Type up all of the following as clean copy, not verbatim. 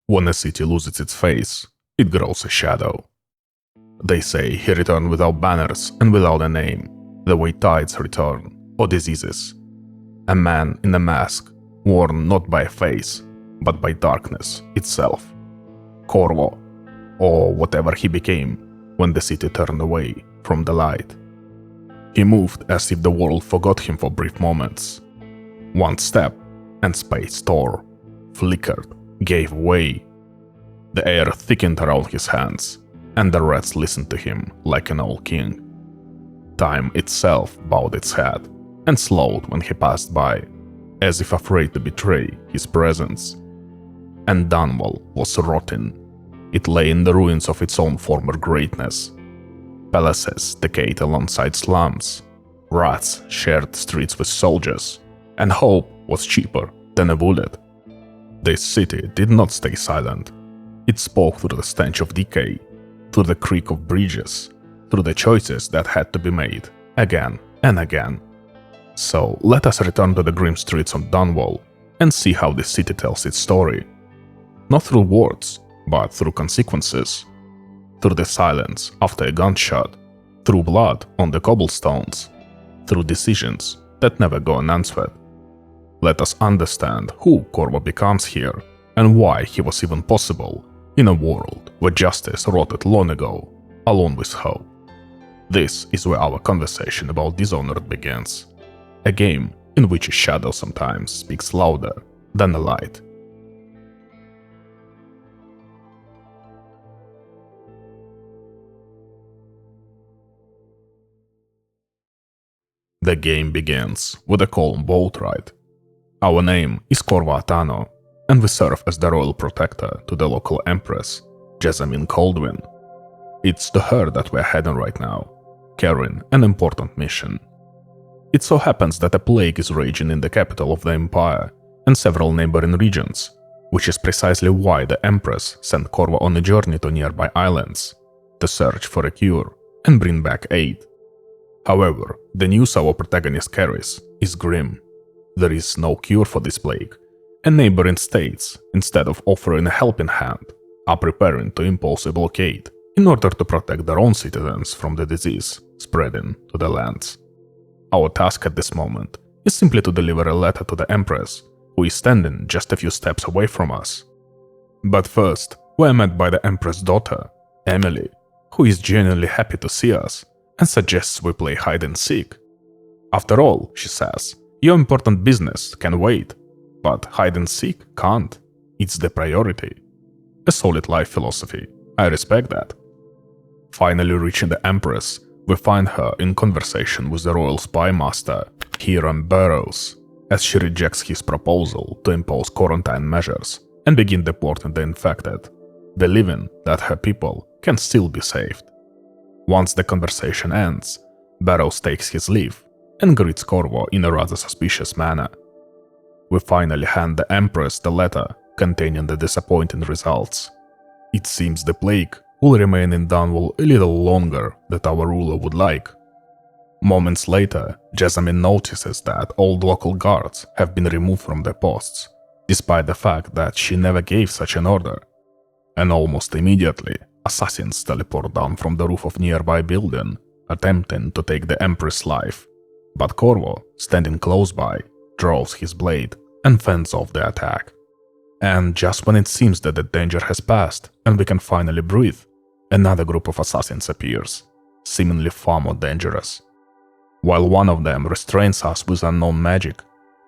When a city loses its face, it grows a shadow. They say he returned without banners and without a name, the way tides return, or diseases. A man in a mask, worn not by a face, but by darkness itself. Corvo, or whatever he became when the city turned away from the light. He moved as if the world forgot him for brief moments. One step, and space tore, flickered, gave way. The air thickened around his hands, and the rats listened to him like an old king. Time itself bowed its head and slowed when he passed by, as if afraid to betray his presence. And Dunwall was rotting. It lay in the ruins of its own former greatness. Palaces decayed alongside slums. Rats shared streets with soldiers, and hope was cheaper than a bullet. This city did not stay silent. It spoke through the stench of decay, through the creak of bridges, through the choices that had to be made again and again. So let us return to the grim streets of Dunwall and see how this city tells its story. Not through words, but through consequences. Through the silence after a gunshot, through blood on the cobblestones, through decisions that never go unanswered. Let us understand who Corvo becomes here and why he was even possible in a world where justice rotted long ago, along with hope. This is where our conversation about Dishonored begins. A game in which a shadow sometimes speaks louder than a light. The game begins with a calm boat ride. Our name is Corvo Attano, and we serve as the royal protector to the local empress, Jessamine Coldwin. It's to her that we're heading right now, carrying an important mission. It so happens that a plague is raging in the capital of the empire and several neighboring regions, which is precisely why the empress sent Corvo on a journey to nearby islands to search for a cure and bring back aid. However, the news our protagonist carries is grim. There is no cure for this plague, and neighboring states, instead of offering a helping hand, are preparing to impose a blockade in order to protect their own citizens from the disease spreading to the lands. Our task at this moment is simply to deliver a letter to the Empress, who is standing just a few steps away from us. But first, we are met by the Empress' daughter, Emily, who is genuinely happy to see us and suggests we play hide and seek. After all, she says, your important business can wait, but hide and seek can't. It's the priority. A solid life philosophy. I respect that. Finally reaching the Empress, we find her in conversation with the royal spy master, Hiram Burrows, as she rejects his proposal to impose quarantine measures and begin deporting the infected, believing that her people can still be saved. Once the conversation ends, Burrows takes his leave and greets Corvo in a rather suspicious manner. We finally hand the Empress the letter containing the disappointing results. It seems the plague will remain in Dunwall a little longer than our ruler would like. Moments later, Jessamine notices that all local guards have been removed from their posts, despite the fact that she never gave such an order. And almost immediately, assassins teleport down from the roof of nearby building, attempting to take the Empress' life. But Corvo, standing close by, draws his blade and fends off the attack. And just when it seems that the danger has passed and we can finally breathe, another group of assassins appears, seemingly far more dangerous. While one of them restrains us with unknown magic,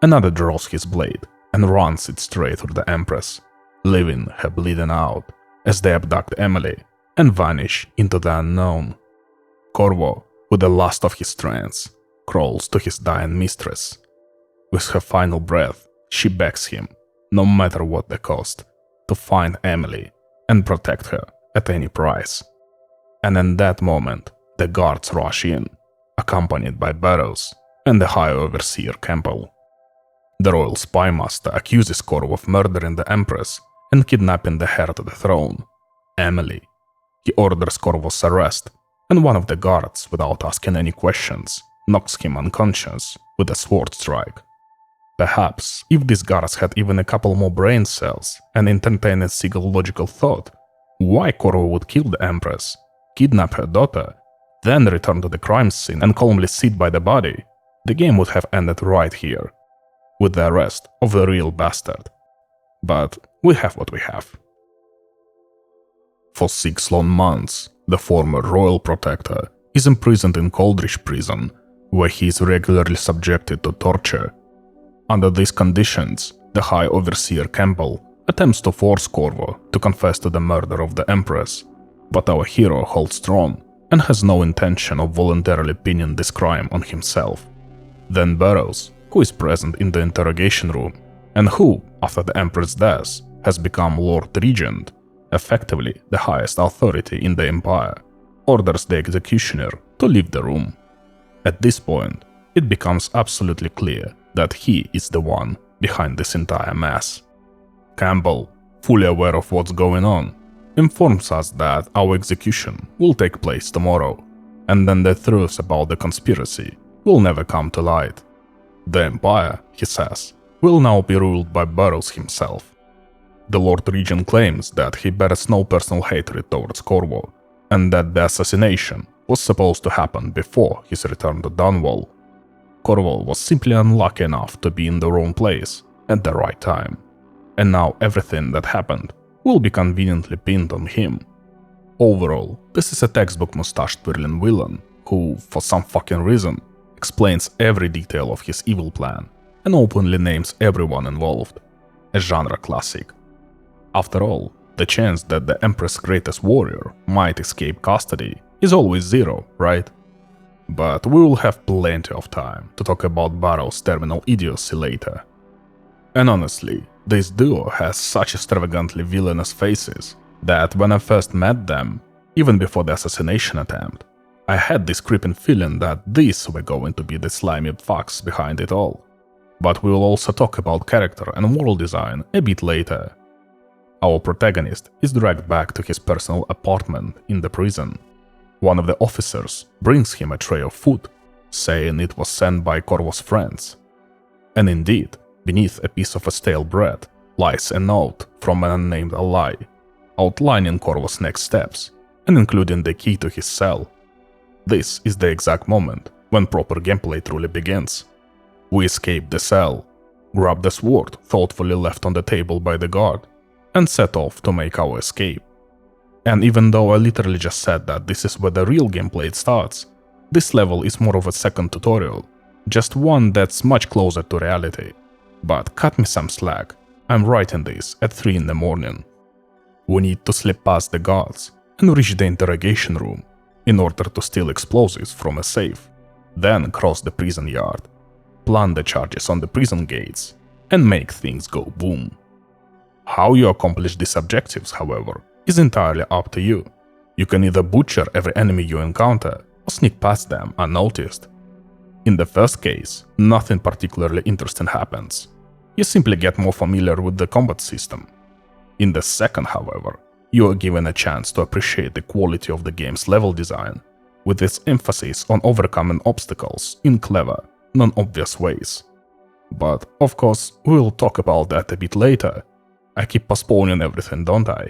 another draws his blade and runs it straight through the Empress, leaving her bleeding out as they abduct Emily and vanish into the unknown. Corvo, with the last of his strength, crawls to his dying mistress. With her final breath, she begs him, no matter what the cost, to find Emily and protect her at any price. And in that moment, the guards rush in, accompanied by Burrows and the High Overseer Campbel. The royal spy master accuses Corvo of murdering the Empress and kidnapping the heir to the throne, Emily. He orders Corvo's arrest, and one of the guards, without asking any questions, knocks him unconscious with a sword strike. Perhaps, if these guards had even a couple more brain cells and entertained a single logical thought, why Corvo would kill the Empress, kidnap her daughter, then return to the crime scene and calmly sit by the body, the game would have ended right here, with the arrest of the real bastard. But we have what we have. For 6 long months, the former royal protector is imprisoned in Coldridge prison, where he is regularly subjected to torture. Under these conditions, the High Overseer Campbel attempts to force Corvo to confess to the murder of the Empress, but our hero holds strong and has no intention of voluntarily pinning this crime on himself. Then Burroughs, who is present in the interrogation room, and who, after the Emperor's death, has become Lord Regent, effectively the highest authority in the Empire, orders the executioner to leave the room. At this point, it becomes absolutely clear that he is the one behind this entire mess. Campbell, fully aware of what's going on, informs us that our execution will take place tomorrow, and then the truth about the conspiracy will never come to light. The Empire, he says, will now be ruled by Burroughs himself. The Lord Regent claims that he bears no personal hatred towards Corvo, and that the assassination was supposed to happen before his return to Dunwall. Corvo was simply unlucky enough to be in the wrong place at the right time, and now everything that happened will be conveniently pinned on him. Overall, this is a textbook mustache-twirling villain who, for some fucking reason, explains every detail of his evil plan and openly names everyone involved. A genre classic. After all, the chance that the Empress' greatest warrior might escape custody is always zero, right? But we will have plenty of time to talk about Burroughs' terminal idiocy later. And honestly, this duo has such extravagantly villainous faces that when I first met them, even before the assassination attempt, I had this creeping feeling that these were going to be the slimy fucks behind it all. But we will also talk about character and world design a bit later. Our protagonist is dragged back to his personal apartment in the prison. One of the officers brings him a tray of food, saying it was sent by Corvo's friends. And indeed, beneath a piece of stale bread lies a note from an unnamed ally, outlining Corvo's next steps and including the key to his cell. This is the exact moment when proper gameplay truly begins. We escape the cell, grab the sword thoughtfully left on the table by the guard, and set off to make our escape. And even though I literally just said that this is where the real gameplay starts, this level is more of a second tutorial, just one that's much closer to reality. But cut me some slack, I'm writing this at 3 in the morning. We need to slip past the guards and reach the interrogation room in order to steal explosives from a safe, then cross the prison yard, plant the charges on the prison gates, and make things go boom. How you accomplish these objectives, however, is entirely up to you. You can either butcher every enemy you encounter or sneak past them unnoticed. In the first case, nothing particularly interesting happens. You simply get more familiar with the combat system. In the second, however, you are given a chance to appreciate the quality of the game's level design, with its emphasis on overcoming obstacles in clever, non-obvious ways. But, of course, we'll talk about that a bit later. I keep postponing everything, don't I?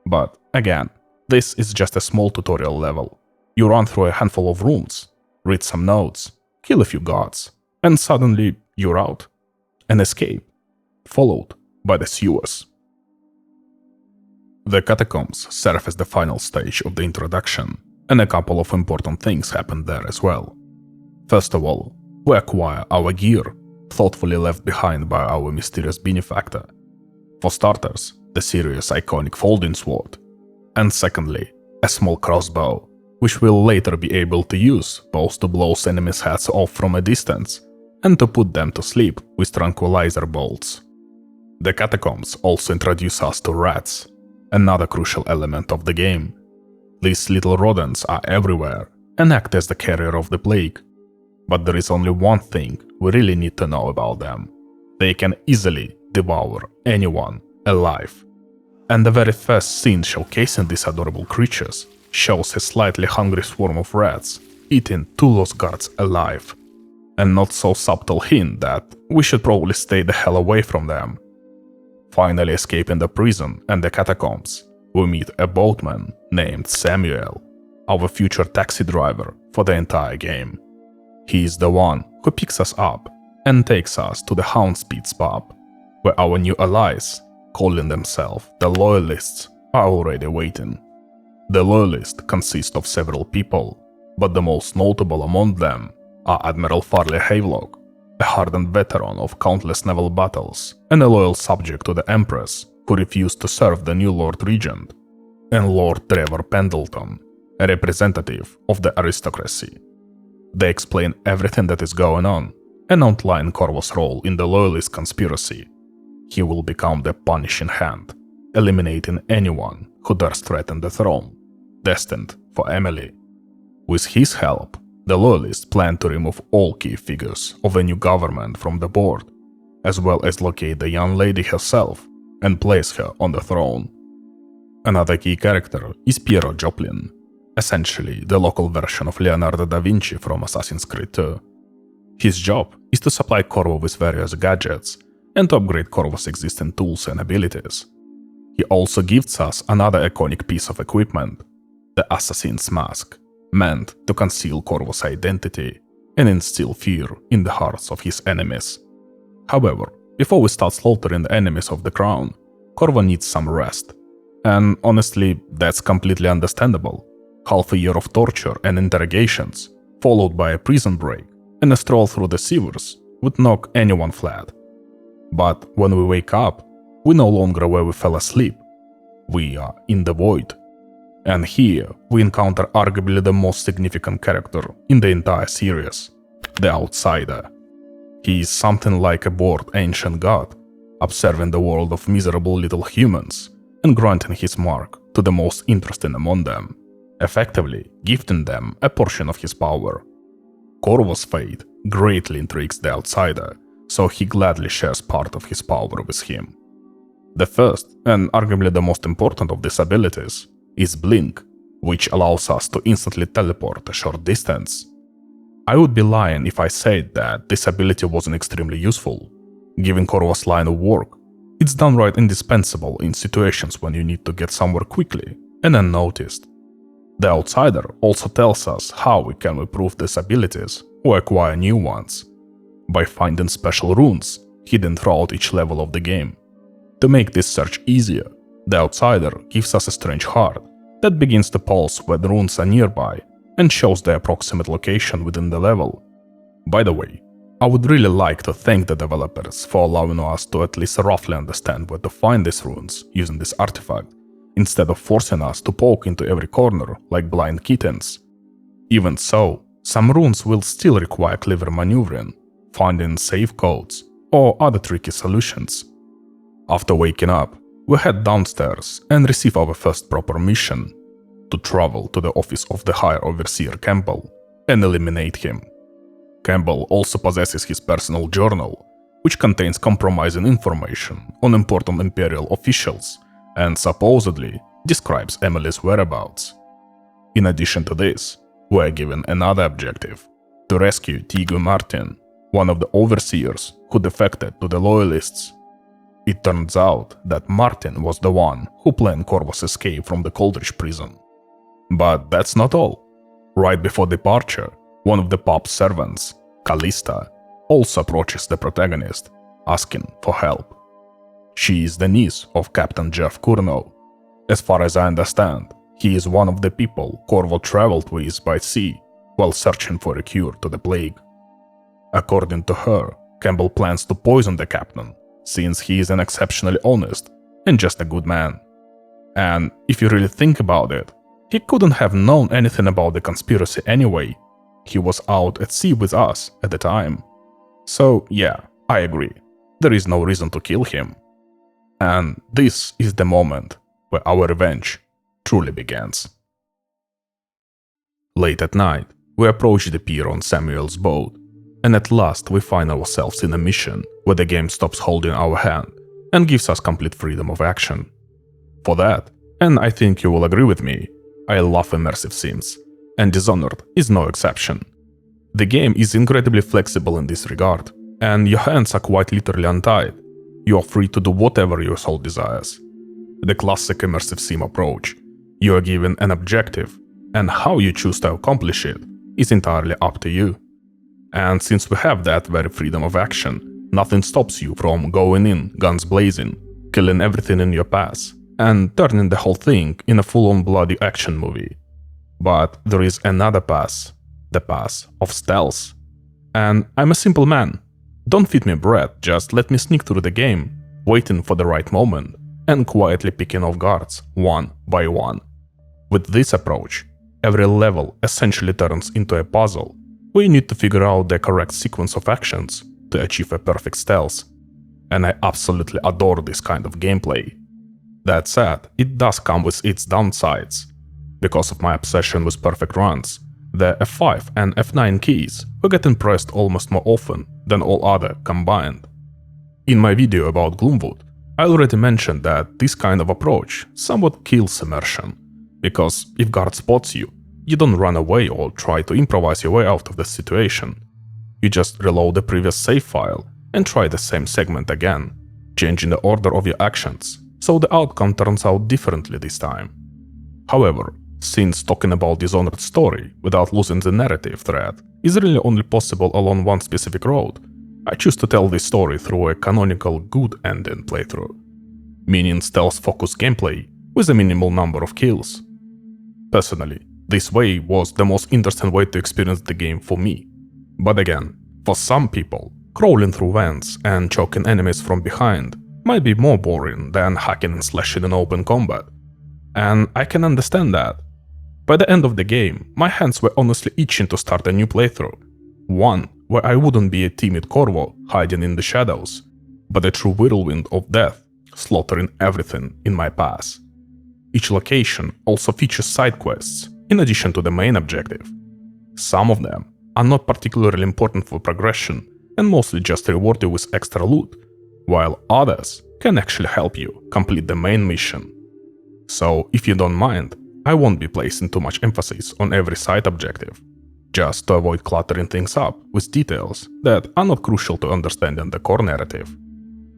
But, again, this is just a small tutorial level. You run through a handful of rooms, read some notes, kill a few guards, and suddenly you're out. An escape, followed by the sewers. The catacombs serve as the final stage of the introduction, and a couple of important things happen there as well. First of all, we acquire our gear, thoughtfully left behind by our mysterious benefactor. For starters, the series' iconic folding sword, and secondly, a small crossbow, which we'll later be able to use both to blow enemies' heads off from a distance and to put them to sleep with tranquilizer bolts. The catacombs also introduce us to rats, another crucial element of the game. These little rodents are everywhere and act as the carrier of the plague. But there is only one thing we really need to know about them. They can easily devour anyone alive. And the very first scene showcasing these adorable creatures shows a slightly hungry swarm of rats eating 2 lost guards alive. and not so subtle hint that we should probably stay the hell away from them. Finally escaping the prison and the catacombs, we meet a boatman named Samuel, our future taxi driver for the entire game. He is the one who picks us up and takes us to the Houndspeed's pub, where our new allies, calling themselves the Loyalists, are already waiting. The Loyalists consist of several people, but the most notable among them are Admiral Farley Havelock, a hardened veteran of countless naval battles and a loyal subject to the Empress who refused to serve the new Lord Regent, and Lord Trevor Pendleton, a representative of the aristocracy. They explain everything that is going on and outline Corvo's role in the Loyalist conspiracy. He will become the punishing hand, eliminating anyone who dares threaten the throne, destined for Emily. With his help, the Loyalists plan to remove all key figures of the new government from the board, as well as locate the young lady herself and place her on the throne. Another key character is Piero Joplin, essentially the local version of Leonardo da Vinci from Assassin's Creed 2. His job is to supply Corvo with various gadgets and to upgrade Corvo's existing tools and abilities. He also gives us another iconic piece of equipment, the Assassin's Mask, meant to conceal Corvo's identity and instill fear in the hearts of his enemies. However, before we start slaughtering the enemies of the crown, Corvo needs some rest. And honestly, that's completely understandable. Half a year of torture and interrogations, followed by a prison break and a stroll through the sewers, would knock anyone flat. But when we wake up, we're no longer where we fell asleep. We are in the void. And here we encounter arguably the most significant character in the entire series, the Outsider. He is something like a bored ancient god, observing the world of miserable little humans and granting his mark to the most interesting among them, effectively gifting them a portion of his power. Corvo's fate greatly intrigues the Outsider, so he gladly shares part of his power with him. The first, and arguably the most important of these abilities, is Blink, which allows us to instantly teleport a short distance. I would be lying if I said that this ability wasn't extremely useful. Given Corvo's line of work, it's downright indispensable in situations when you need to get somewhere quickly and unnoticed. The Outsider also tells us how we can improve these abilities or acquire new ones, by finding special runes hidden throughout each level of the game. To make this search easier, the Outsider gives us a strange heart that begins to pulse when runes are nearby and shows the approximate location within the level. By the way, I would really like to thank the developers for allowing us to at least roughly understand where to find these runes using this artifact, instead of forcing us to poke into every corner like blind kittens. Even so, some runes will still require clever maneuvering, finding safe codes, or other tricky solutions. After waking up, we head downstairs and receive our first proper mission, to travel to the office of the High Overseer Campbel and eliminate him. Campbell also possesses his personal journal, which contains compromising information on important Imperial officials and supposedly describes Emily's whereabouts. In addition to this, we are given another objective, to rescue Teague Martin, one of the overseers who defected to the Loyalists. It turns out that Martin was the one who planned Corvo's escape from the Coldridge prison. But that's not all. Right before departure, one of the pub's servants, Callista, also approaches the protagonist, asking for help. She is the niece of Captain Jeff Curnow. As far as I understand, he is one of the people Corvo traveled with by sea while searching for a cure to the plague. According to her, Campbell plans to poison the captain, since he is an exceptionally honest and just a good man. And if you really think about it, he couldn't have known anything about the conspiracy anyway. He was out at sea with us at the time. So yeah, I agree. There is no reason to kill him. And this is the moment where our revenge truly begins. Late at night, we approach the pier on Samuel's boat, and at last we find ourselves in a mission where the game stops holding our hand and gives us complete freedom of action. For that, and I think you will agree with me, I love immersive sims, and Dishonored is no exception. The game is incredibly flexible in this regard, and your hands are quite literally untied. You are free to do whatever your soul desires. The classic immersive sim approach. You are given an objective, and how you choose to accomplish it is entirely up to you. And since we have that very freedom of action, nothing stops you from going in guns blazing, killing everything in your path, and turning the whole thing in a full-on bloody action movie. But there is another path, the path of stealth. And I'm a simple man. Don't feed me bread, just let me sneak through the game, waiting for the right moment, and quietly picking off guards, one by one. With this approach, every level essentially turns into a puzzle, where you need to figure out the correct sequence of actions to achieve a perfect stealth. And I absolutely adore this kind of gameplay. That said, it does come with its downsides. Because of my obsession with perfect runs, the F5 and F9 keys were getting pressed almost more often than all other combined. In my video about Gloomwood, I already mentioned that this kind of approach somewhat kills immersion, because if guard spots you, you don't run away or try to improvise your way out of the situation. You just reload the previous save file and try the same segment again, changing the order of your actions, so the outcome turns out differently this time. However, since talking about Dishonored story without losing the narrative thread is really only possible along one specific road, I choose to tell this story through a canonical good ending playthrough, meaning stealth-focused gameplay with a minimal number of kills. Personally, this way was the most interesting way to experience the game for me. But again, for some people, crawling through vents and choking enemies from behind might be more boring than hacking and slashing in open combat. And I can understand that. By the end of the game, my hands were honestly itching to start a new playthrough. One where I wouldn't be a timid Corvo hiding in the shadows, but a true whirlwind of death, slaughtering everything in my path. Each location also features side quests, in addition to the main objective. Some of them are not particularly important for progression and mostly just reward you with extra loot, while others can actually help you complete the main mission. So if you don't mind, I won't be placing too much emphasis on every side objective, just to avoid cluttering things up with details that are not crucial to understanding the core narrative.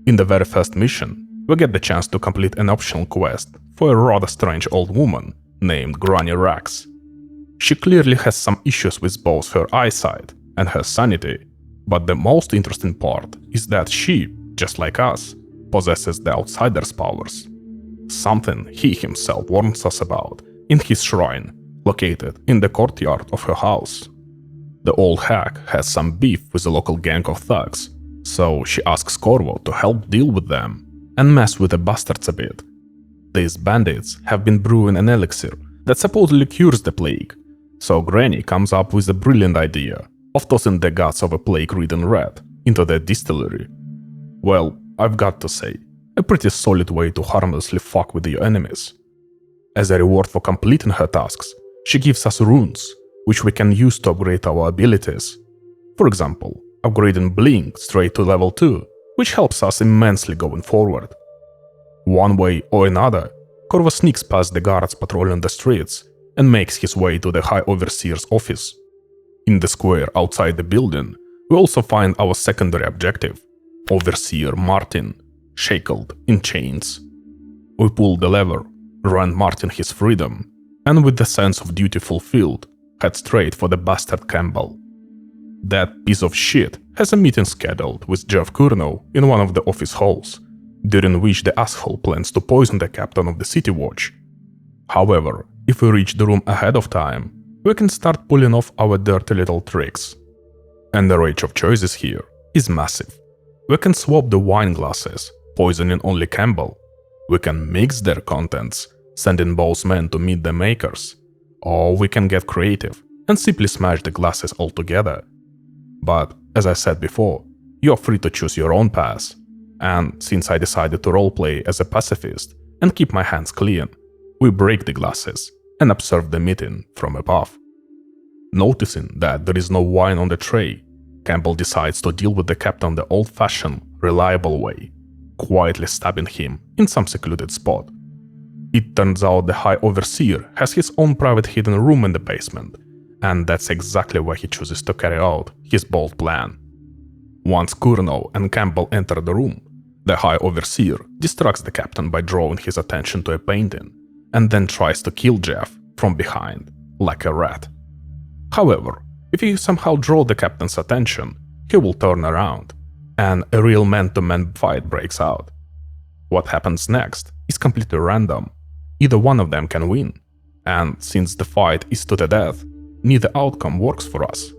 In the very first mission, we get the chance to complete an optional quest for a rather strange old woman named Granny Rax. She clearly has some issues with both her eyesight and her sanity, but the most interesting part is that she, just like us, possesses the Outsider's powers. Something he himself warns us about in his shrine, located in the courtyard of her house. The old hag has some beef with the local gang of thugs, so she asks Corvo to help deal with them and mess with the bastards a bit. These bandits have been brewing an elixir that supposedly cures the plague, so Granny comes up with the brilliant idea of tossing the guts of a plague-ridden rat into their distillery. Well, I've got to say, a pretty solid way to harmlessly fuck with your enemies. As a reward for completing her tasks, she gives us runes, which we can use to upgrade our abilities. For example, upgrading Blink straight to level 2, which helps us immensely going forward. One way or another, Corvo sneaks past the guards patrolling the streets and makes his way to the High Overseer's office. In the square outside the building, we also find our secondary objective, Overseer Martin, shackled in chains. We pull the lever, grant Martin his freedom, and with the sense of duty fulfilled, head straight for the bastard Campbel. That piece of shit has a meeting scheduled with Jeff Curnow in one of the office halls, during which the asshole plans to poison the captain of the City Watch. However, if we reach the room ahead of time, we can start pulling off our dirty little tricks. And the range of choices here is massive. We can swap the wine glasses, poisoning only Campbel. We can mix their contents, sending both men to meet the makers. Or we can get creative and simply smash the glasses altogether. But, as I said before, you're free to choose your own path. And since I decided to roleplay as a pacifist and keep my hands clean, we break the glasses and observe the meeting from above. Noticing that there is no wine on the tray, Campbell decides to deal with the captain the old-fashioned, reliable way, quietly stabbing him in some secluded spot. It turns out the High Overseer has his own private hidden room in the basement, and that's exactly where he chooses to carry out his bold plan. Once Corvo and Campbell enter the room, the High Overseer distracts the captain by drawing his attention to a painting, and then tries to kill Jeff from behind, like a rat. However, if you somehow draw the captain's attention, he will turn around, and a real man-to-man fight breaks out. What happens next is completely random. Either one of them can win, and since the fight is to the death, neither outcome works for us.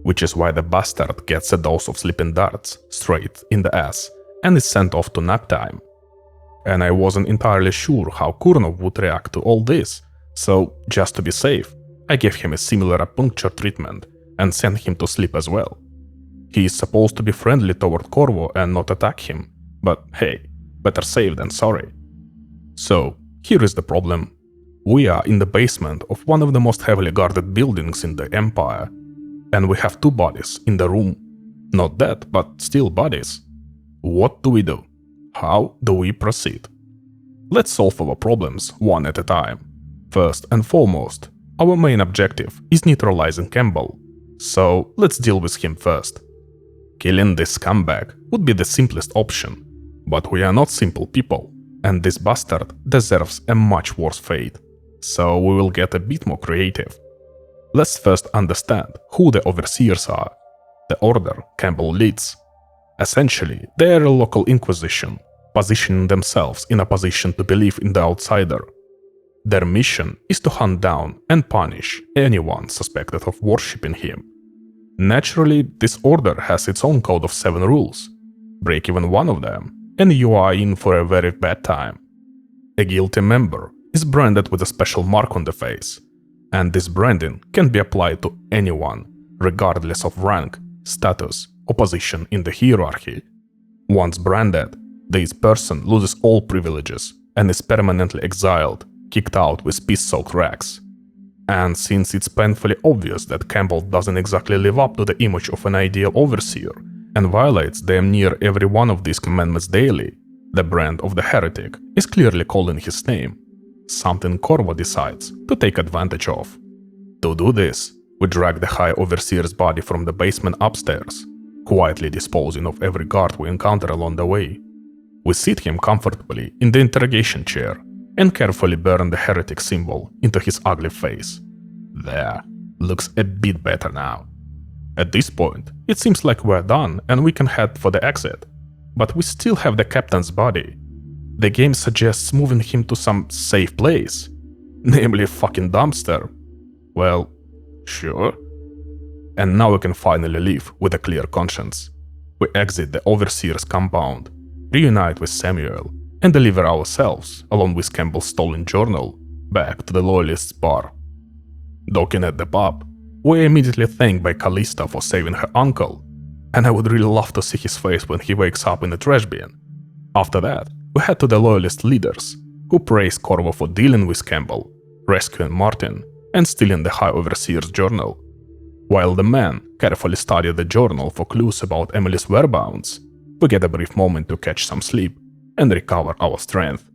Which is why the bastard gets a dose of sleeping darts straight in the ass and is sent off to nap time. And I wasn't entirely sure how Corvo would react to all this, so just to be safe, I gave him a similar acupuncture treatment and sent him to sleep as well. He is supposed to be friendly toward Corvo and not attack him, but hey, better safe than sorry. So, here is the problem. We are in the basement of one of the most heavily guarded buildings in the Empire, and we have two bodies in the room. Not dead, but still bodies. What do we do? How do we proceed? Let's solve our problems one at a time. First and foremost, our main objective is neutralizing Campbell, so let's deal with him first. Killing this scumbag would be the simplest option, but we are not simple people, and this bastard deserves a much worse fate, so we will get a bit more creative. Let's first understand who the Overseers are, the order Campbell leads. Essentially, they are a local inquisition, positioning themselves in a position to believe in the outsider. Their mission is to hunt down and punish anyone suspected of worshipping him. Naturally, this order has its own code of 7 rules. Break even one of them, and you are in for a very bad time. A guilty member is branded with a special mark on the face, and this branding can be applied to anyone, regardless of rank, status, or position in the hierarchy. Once branded, this person loses all privileges and is permanently exiled, kicked out with piss-soaked rags. And since it's painfully obvious that Campbell doesn't exactly live up to the image of an ideal overseer and violates damn near every one of these commandments daily, the brand of the heretic is clearly calling his name, something Corvo decides to take advantage of. To do this, we drag the High Overseer's body from the basement upstairs, quietly disposing of every guard we encounter along the way. We seat him comfortably in the interrogation chair and carefully burn the heretic symbol into his ugly face. There, looks a bit better now. At this point, it seems like we're done and we can head for the exit, but we still have the captain's body. The game suggests moving him to some safe place, namely a fucking dumpster. Well, sure. And now we can finally leave with a clear conscience. We exit the Overseer's compound, reunite with Samuel, and deliver ourselves, along with Campbell's stolen journal, back to the Loyalists bar. Docking at the pub, we're immediately thanked by Callista for saving her uncle, and I would really love to see his face when he wakes up in the trash bin. After that, we head to the Loyalist leaders, who praise Corvo for dealing with Campbell, rescuing Martin, and stealing the High Overseer's journal. While the men carefully study the journal for clues about Emily's whereabouts, we get a brief moment to catch some sleep and recover our strength,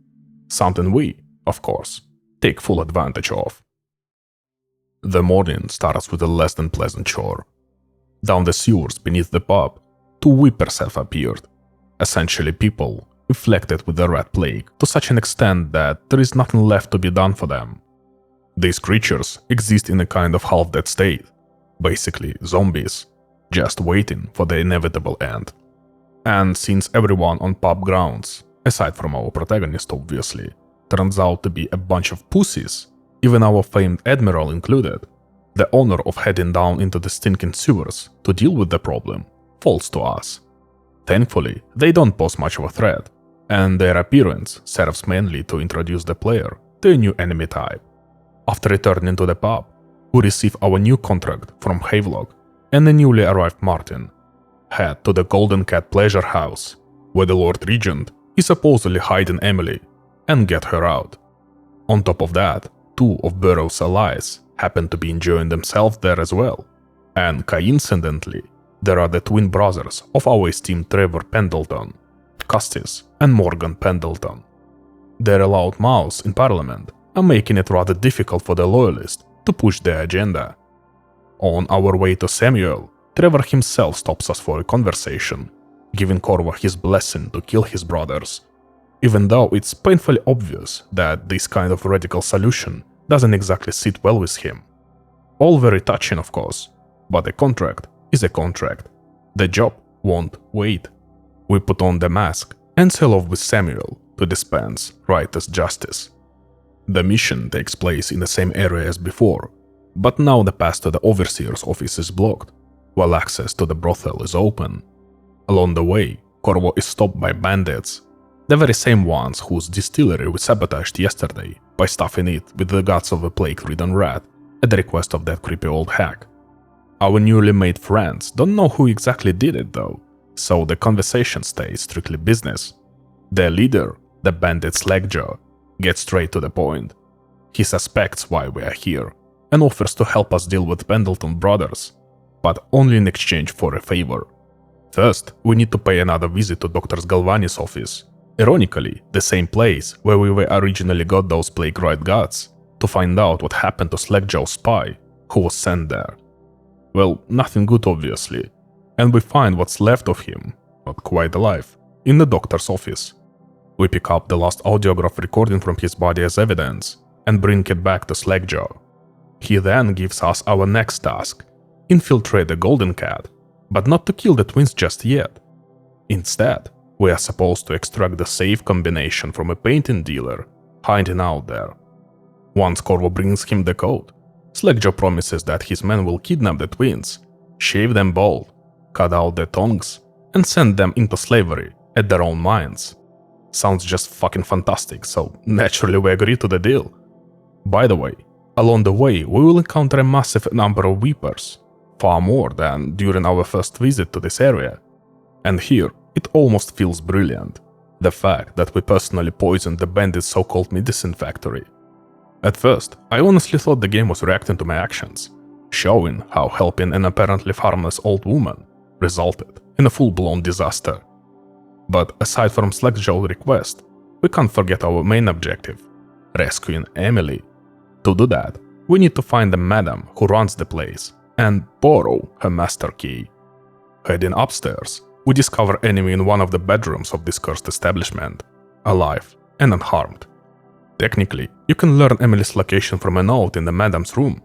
something we, of course, take full advantage of. The morning starts with a less than pleasant chore. Down the sewers beneath the pub, 2 weepers have appeared, essentially people afflicted with the rat plague to such an extent that there is nothing left to be done for them. These creatures exist in a kind of half-dead state, basically zombies, just waiting for the inevitable end. And since everyone on pub grounds, aside from our protagonist obviously, turns out to be a bunch of pussies, even our famed admiral included, the honor of heading down into the stinking sewers to deal with the problem falls to us. Thankfully, they don't pose much of a threat, and their appearance serves mainly to introduce the player to a new enemy type. After returning to the pub, we receive our new contract from Havelock and the newly arrived Martin, head to the Golden Cat Pleasure House, where the Lord Regent is supposedly hiding Emily, and get her out. On top of that, 2 of Burrow's allies happen to be enjoying themselves there as well, and coincidentally, there are the twin brothers of our esteemed Trevor Pendleton, Custis and Morgan Pendleton. Their loud mouths in Parliament are making it rather difficult for the Loyalists to push their agenda, On our way to Samuel, Trevor himself stops us for a conversation, giving Corvo his blessing to kill his brothers, even though it's painfully obvious that this kind of radical solution doesn't exactly sit well with him. All very touching, of course, but a contract is a contract. The job won't wait. We put on the mask and sail off with Samuel to dispense righteous justice. The mission takes place in the same area as before, but now the path to the Overseer's office is blocked, while access to the brothel is open. Along the way, Corvo is stopped by bandits, the very same ones whose distillery we sabotaged yesterday by stuffing it with the guts of a plague-ridden rat at the request of that creepy old hack. Our newly made friends don't know who exactly did it though, so the conversation stays strictly business. Their leader, the bandit Slackjaw, gets straight to the point. He suspects why we are here and offers to help us deal with Pendleton brothers, but only in exchange for a favor. First, we need to pay another visit to Dr. Galvani's office, ironically the same place where we originally got those plague-rid guts, to find out what happened to Slackjaw's spy who was sent there. Well, nothing good obviously, and we find what's left of him, not quite alive, in the doctor's office. We pick up the last audiograph recording from his body as evidence and bring it back to Slackjaw. He then gives us our next task: infiltrate the Golden Cat, but not to kill the twins just yet. Instead, we are supposed to extract the safe combination from a painting dealer hiding out there. Once Corvo brings him the code, Slackjaw promises that his men will kidnap the twins, shave them bald, cut out their tongues, and send them into slavery at their own mines. Sounds just fucking fantastic, so naturally we agree to the deal. By the way, along the way we will encounter a massive number of weepers, far more than during our first visit to this area. And here, it almost feels brilliant, the fact that we personally poisoned the bandit's so-called medicine factory. At first, I honestly thought the game was reacting to my actions, showing how helping an apparently harmless old woman resulted in a full-blown disaster. But aside from Slackjaw's request, we can't forget our main objective, rescuing Emily. To do that, we need to find the madam who runs the place and borrow her master key. Heading upstairs, we discover enemy in one of the bedrooms of this cursed establishment, alive and unharmed. Technically, you can learn Emily's location from a note in the madam's room,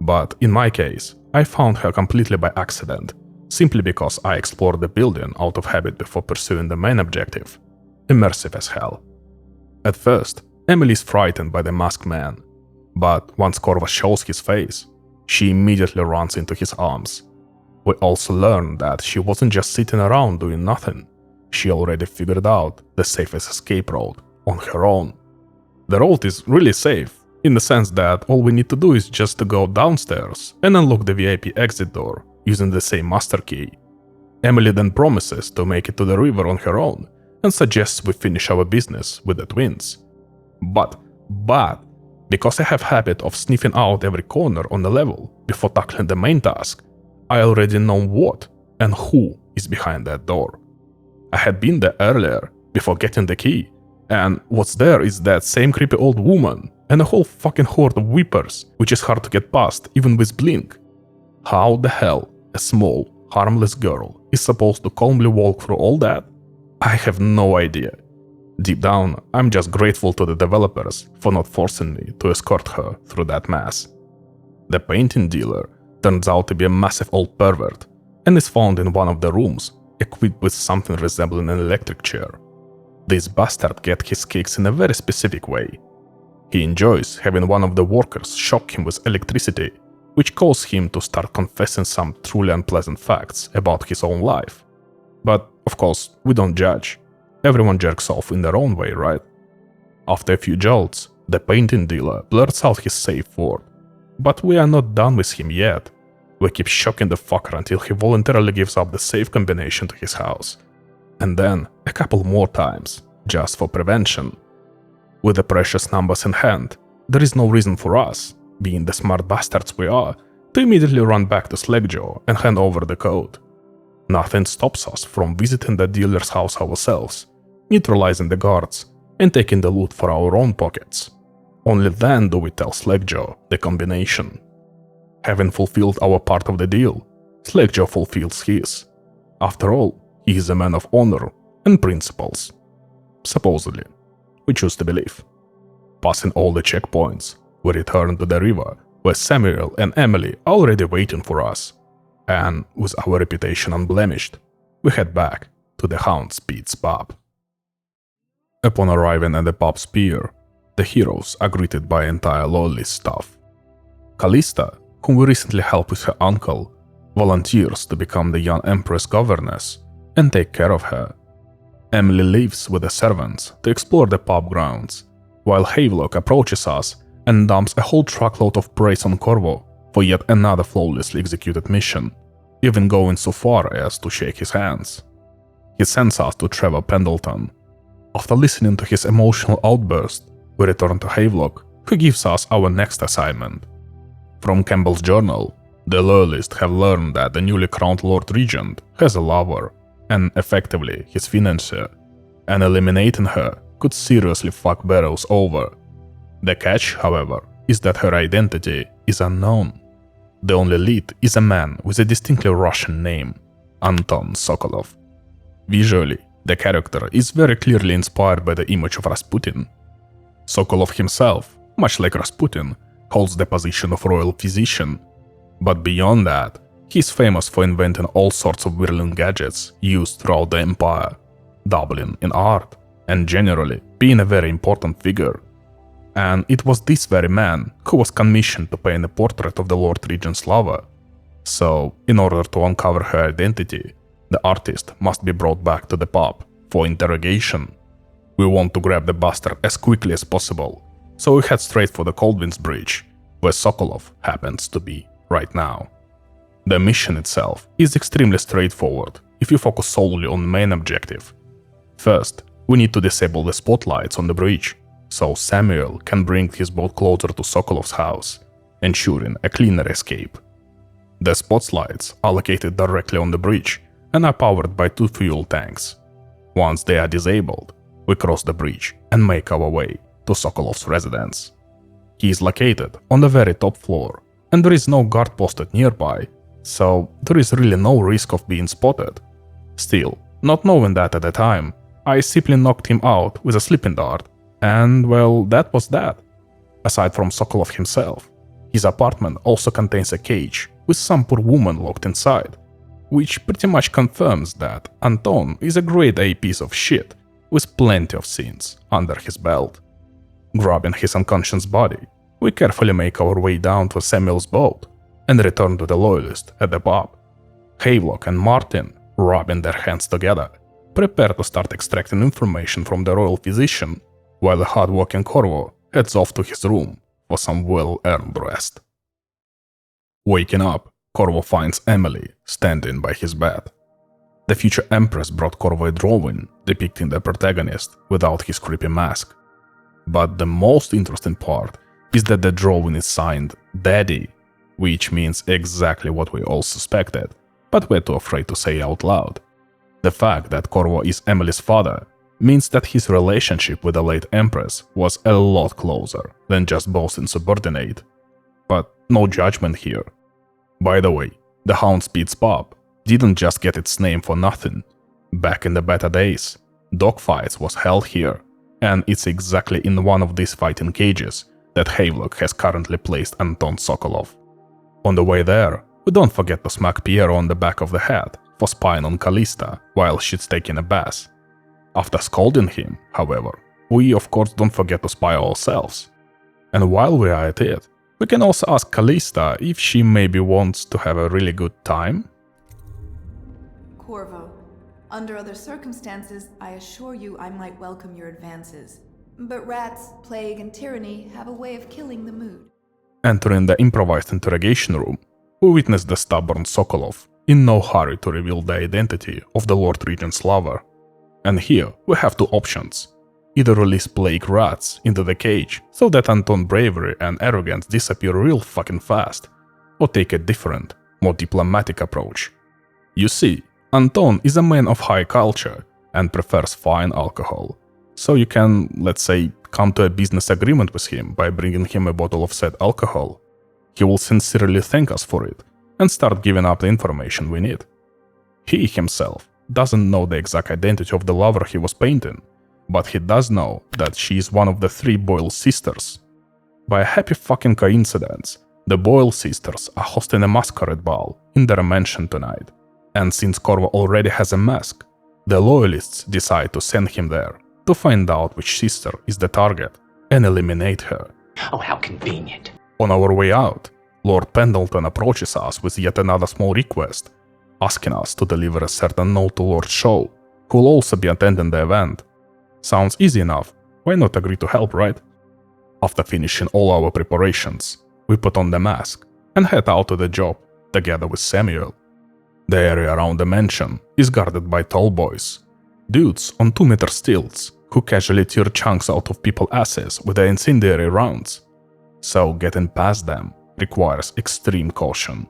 but in my case, I found her completely by accident, simply because I explored the building out of habit before pursuing the main objective, immersive as hell. At first, Emily is frightened by the masked man, but once Corvo shows his face, she immediately runs into his arms. We also learn that she wasn't just sitting around doing nothing, she already figured out the safest escape route on her own. The road is really safe, in the sense that all we need to do is just to go downstairs and unlock the VIP exit door using the same master key. Emily then promises to make it to the river on her own and suggests we finish our business with the twins. But, because I have habit of sniffing out every corner on the level before tackling the main task, I already know what and who is behind that door. I had been there earlier, before getting the key, and what's there is that same creepy old woman and a whole fucking horde of weepers, which is hard to get past even with blink. How the hell a small, harmless girl is supposed to calmly walk through all that? I have no idea. Deep down, I'm just grateful to the developers for not forcing me to escort her through that mess. The painting dealer turns out to be a massive old pervert and is found in one of the rooms, equipped with something resembling an electric chair. This bastard gets his kicks in a very specific way. He enjoys having one of the workers shock him with electricity, which causes him to start confessing some truly unpleasant facts about his own life. But, of course, we don't judge. Everyone jerks off in their own way, right? After a few jolts, the painting dealer blurts out his safe word. But we are not done with him yet. We keep shocking the fucker until he voluntarily gives up the safe combination to his house. And then a couple more times, just for prevention. With the precious numbers in hand, there is no reason for us, being the smart bastards we are, to immediately run back to Slackjaw and hand over the code. Nothing stops us from visiting the dealer's house ourselves, neutralizing the guards, and taking the loot for our own pockets. Only then do we tell Slackjaw the combination. Having fulfilled our part of the deal, Slackjaw fulfills his. After all, he is a man of honor and principles. Supposedly. We choose to believe. Passing all the checkpoints, we return to the river, where Samuel and Emily are already waiting for us. And with our reputation unblemished, we head back to the Houndspeed's pub. Upon arriving at the pub's pier, the heroes are greeted by entire Loyalist staff. Callista, whom we recently helped with her uncle, volunteers to become the young Empress governess and take care of her. Emily leaves with the servants to explore the pub grounds, while Havelock approaches us and dumps a whole truckload of praise on Corvo for yet another flawlessly executed mission, even going so far as to shake his hands. He sends us to Trevor Pendleton. After listening to his emotional outburst, we return to Havelock, who gives us our next assignment. From Campbell's journal, the Loyalists have learned that the newly crowned Lord Regent has a lover, and effectively his financier, and eliminating her could seriously fuck Barrows over. The catch, however, is that her identity is unknown. The only lead is a man with a distinctly Russian name, Anton Sokolov. Visually, the character is very clearly inspired by the image of Rasputin. Sokolov himself, much like Rasputin, holds the position of royal physician, but beyond that, he is famous for inventing all sorts of whirling gadgets used throughout the empire, dabbling in art, and generally being a very important figure. And it was this very man who was commissioned to paint a portrait of the Lord Regent's lover. So, in order to uncover her identity, the artist must be brought back to the pub for interrogation. We want to grab the bastard as quickly as possible, so we head straight for the Coldwinds Bridge, where Sokolov happens to be right now. The mission itself is extremely straightforward if you focus solely on the main objective. First, we need to disable the spotlights on the bridge, so Samuel can bring his boat closer to Sokolov's house, ensuring a cleaner escape. The spotlights are located directly on the bridge and are powered by 2 fuel tanks. Once they are disabled, we cross the bridge and make our way to Sokolov's residence. He is located on the very top floor, and there is no guard posted nearby, so there is really no risk of being spotted. Still, not knowing that at the time, I simply knocked him out with a sleeping dart, and well, that was that. Aside from Sokolov himself, his apartment also contains a cage with some poor woman locked inside, which pretty much confirms that Anton is a grade A piece of shit with plenty of sins under his belt. Grabbing his unconscious body, we carefully make our way down to Samuel's boat and return to the Loyalist at the pub. Havelock and Martin, rubbing their hands together, prepare to start extracting information from the royal physician, while the hard-working Corvo heads off to his room for some well-earned rest. Waking up, Corvo finds Emily standing by his bed. The future Empress brought Corvo a drawing depicting the protagonist without his creepy mask. But the most interesting part is that the drawing is signed Daddy, which means exactly what we all suspected, but were too afraid to say out loud. The fact that Corvo is Emily's father means that his relationship with the late Empress was a lot closer than just boss and subordinate. But no judgment here. By the way, the Houndspeed's pub didn't just get its name for nothing. Back in the better days, dogfights was held here, and it's exactly in one of these fighting cages that Havelock has currently placed Anton Sokolov. On the way there, we don't forget to smack Piero on the back of the head for spying on Callista while she's taking a bath. After scolding him, however, we of course don't forget to spy ourselves. And while we are at it, we can also ask Callista if she maybe wants to have a really good time. Corvo, under other circumstances, I assure you I might welcome your advances. But rats, plague, and tyranny have a way of killing the mood. Entering the improvised interrogation room, we witness the stubborn Sokolov in no hurry to reveal the identity of the Lord Regent's lover. And here we have 2 options. Either release plague rats into the cage so that Anton's bravery and arrogance disappear real fucking fast, or take a different, more diplomatic approach. You see, Anton is a man of high culture and prefers fine alcohol, so you can, let's say, come to a business agreement with him by bringing him a bottle of said alcohol. he will sincerely thank us for it and start giving up the information we need. He himself doesn't know the exact identity of the lover he was painting, but he does know that she is one of the 3 Boyle sisters. By a happy fucking coincidence, the Boyle sisters are hosting a masquerade ball in their mansion tonight, and since Corvo already has a mask, the Loyalists decide to send him there to find out which sister is the target and eliminate her. Oh, how convenient. On our way out, Lord Pendleton approaches us with yet another small request, asking us to deliver a certain note to Lord Shaw, who will also be attending the event. Sounds easy enough, why not agree to help, right? After finishing all our preparations, we put on the mask and head out to the job together with Samuel. The area around the mansion is guarded by tall boys, dudes on 2-meter stilts who casually tear chunks out of people's asses with their incendiary rounds, so getting past them requires extreme caution.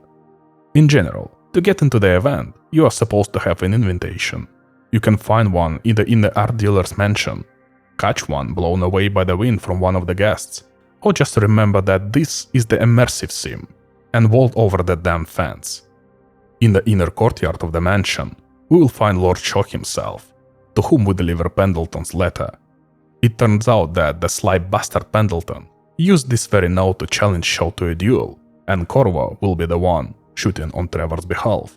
In general, to get into the event, you are supposed to have an invitation. You can find one either in the art dealer's mansion, catch one blown away by the wind from one of the guests, or just remember that this is the immersive sim, and vault over the damn fence. In the inner courtyard of the mansion, we will find Lord Shaw himself, to whom we deliver Pendleton's letter. It turns out that the sly bastard Pendleton used this very note to challenge Shaw to a duel, and Corvo will be the one shooting on Trevor's behalf.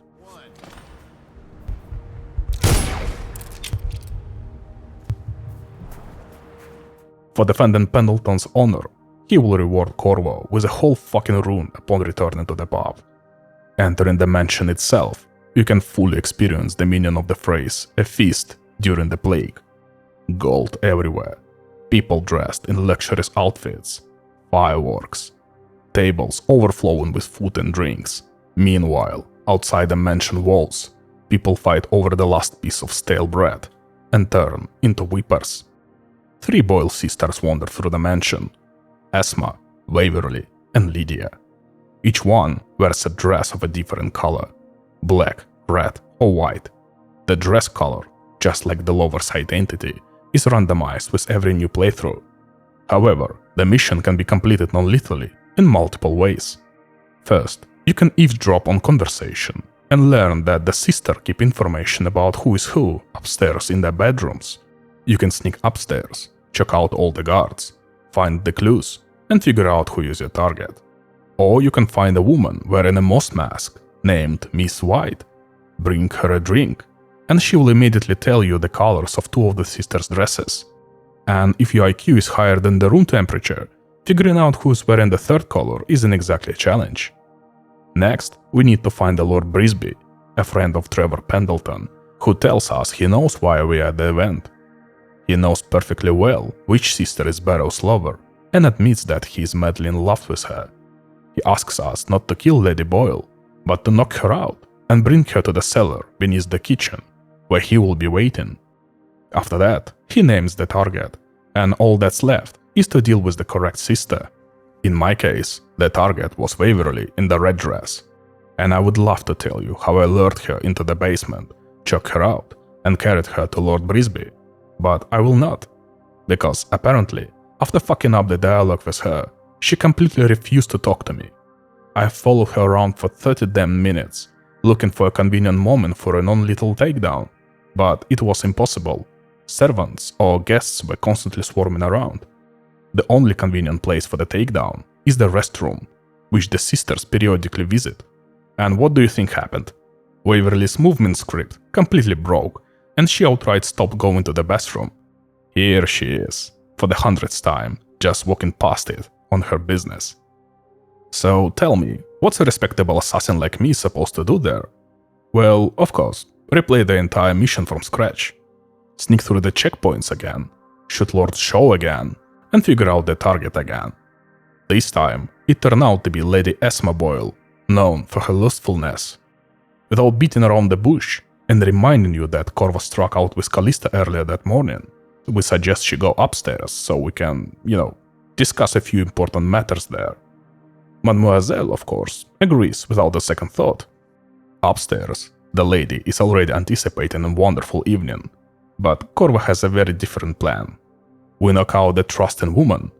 For defending Pendleton's honor, he will reward Corvo with a whole fucking room upon returning to the pub. Entering the mansion itself, you can fully experience the meaning of the phrase "a feast during the plague." Gold everywhere, people dressed in luxurious outfits, fireworks, tables overflowing with food and drinks. Meanwhile, outside the mansion walls, people fight over the last piece of stale bread and turn into weepers. 3 Boyle sisters wander through the mansion: Esma, Waverly, and Lydia. Each one wears a dress of a different color: black, red, or white. The dress color, just like the lover's identity, is randomized with every new playthrough. However, the mission can be completed non-lethally in multiple ways. First, you can eavesdrop on conversation and learn that the sisters keep information about who is who upstairs in their bedrooms. You can sneak upstairs, check out all the guards, find the clues, and figure out who is your target. Or you can find a woman wearing a moss mask named Miss White, bring her a drink, and she will immediately tell you the colors of 2 of the sisters' dresses. And if your IQ is higher than the room temperature, figuring out who's wearing the 3rd color isn't exactly a challenge. Next, we need to find the Lord Brisby, a friend of Trevor Pendleton, who tells us he knows why we are at the event. He knows perfectly well which sister is Barrow's lover, and admits that he is madly in love with her. He asks us not to kill Lady Boyle, but to knock her out and bring her to the cellar beneath the kitchen, where he will be waiting. After that, he names the target, and all that's left is to deal with the correct sister. In my case, the target was Waverly in the red dress, and I would love to tell you how I lured her into the basement, choked her out, and carried her to Lord Brisby, but I will not, because apparently, after fucking up the dialogue with her, she completely refused to talk to me. I followed her around for 30 damn minutes, looking for a convenient moment for a non-lethal takedown, but it was impossible. Servants or guests were constantly swarming around. The only convenient place for the takedown is the restroom, which the sisters periodically visit. And what do you think happened? Waverly's movement script completely broke, and she outright stopped going to the bathroom. Here she is, for the 100th time, just walking past it on her business. So tell me, what's a respectable assassin like me supposed to do there? Well, of course, replay the entire mission from scratch. Sneak through the checkpoints again, shoot Lord Shaw again, and figure out the target again. This time, it turned out to be Lady Esma Boyle, known for her lustfulness. Without beating around the bush, and reminding you that Corvo struck out with Callista earlier that morning, we suggest she go upstairs so we can, discuss a few important matters there. Mademoiselle, of course, agrees without a second thought. Upstairs, the lady is already anticipating a wonderful evening, but Corvo has a very different plan. We knock out the trusting woman,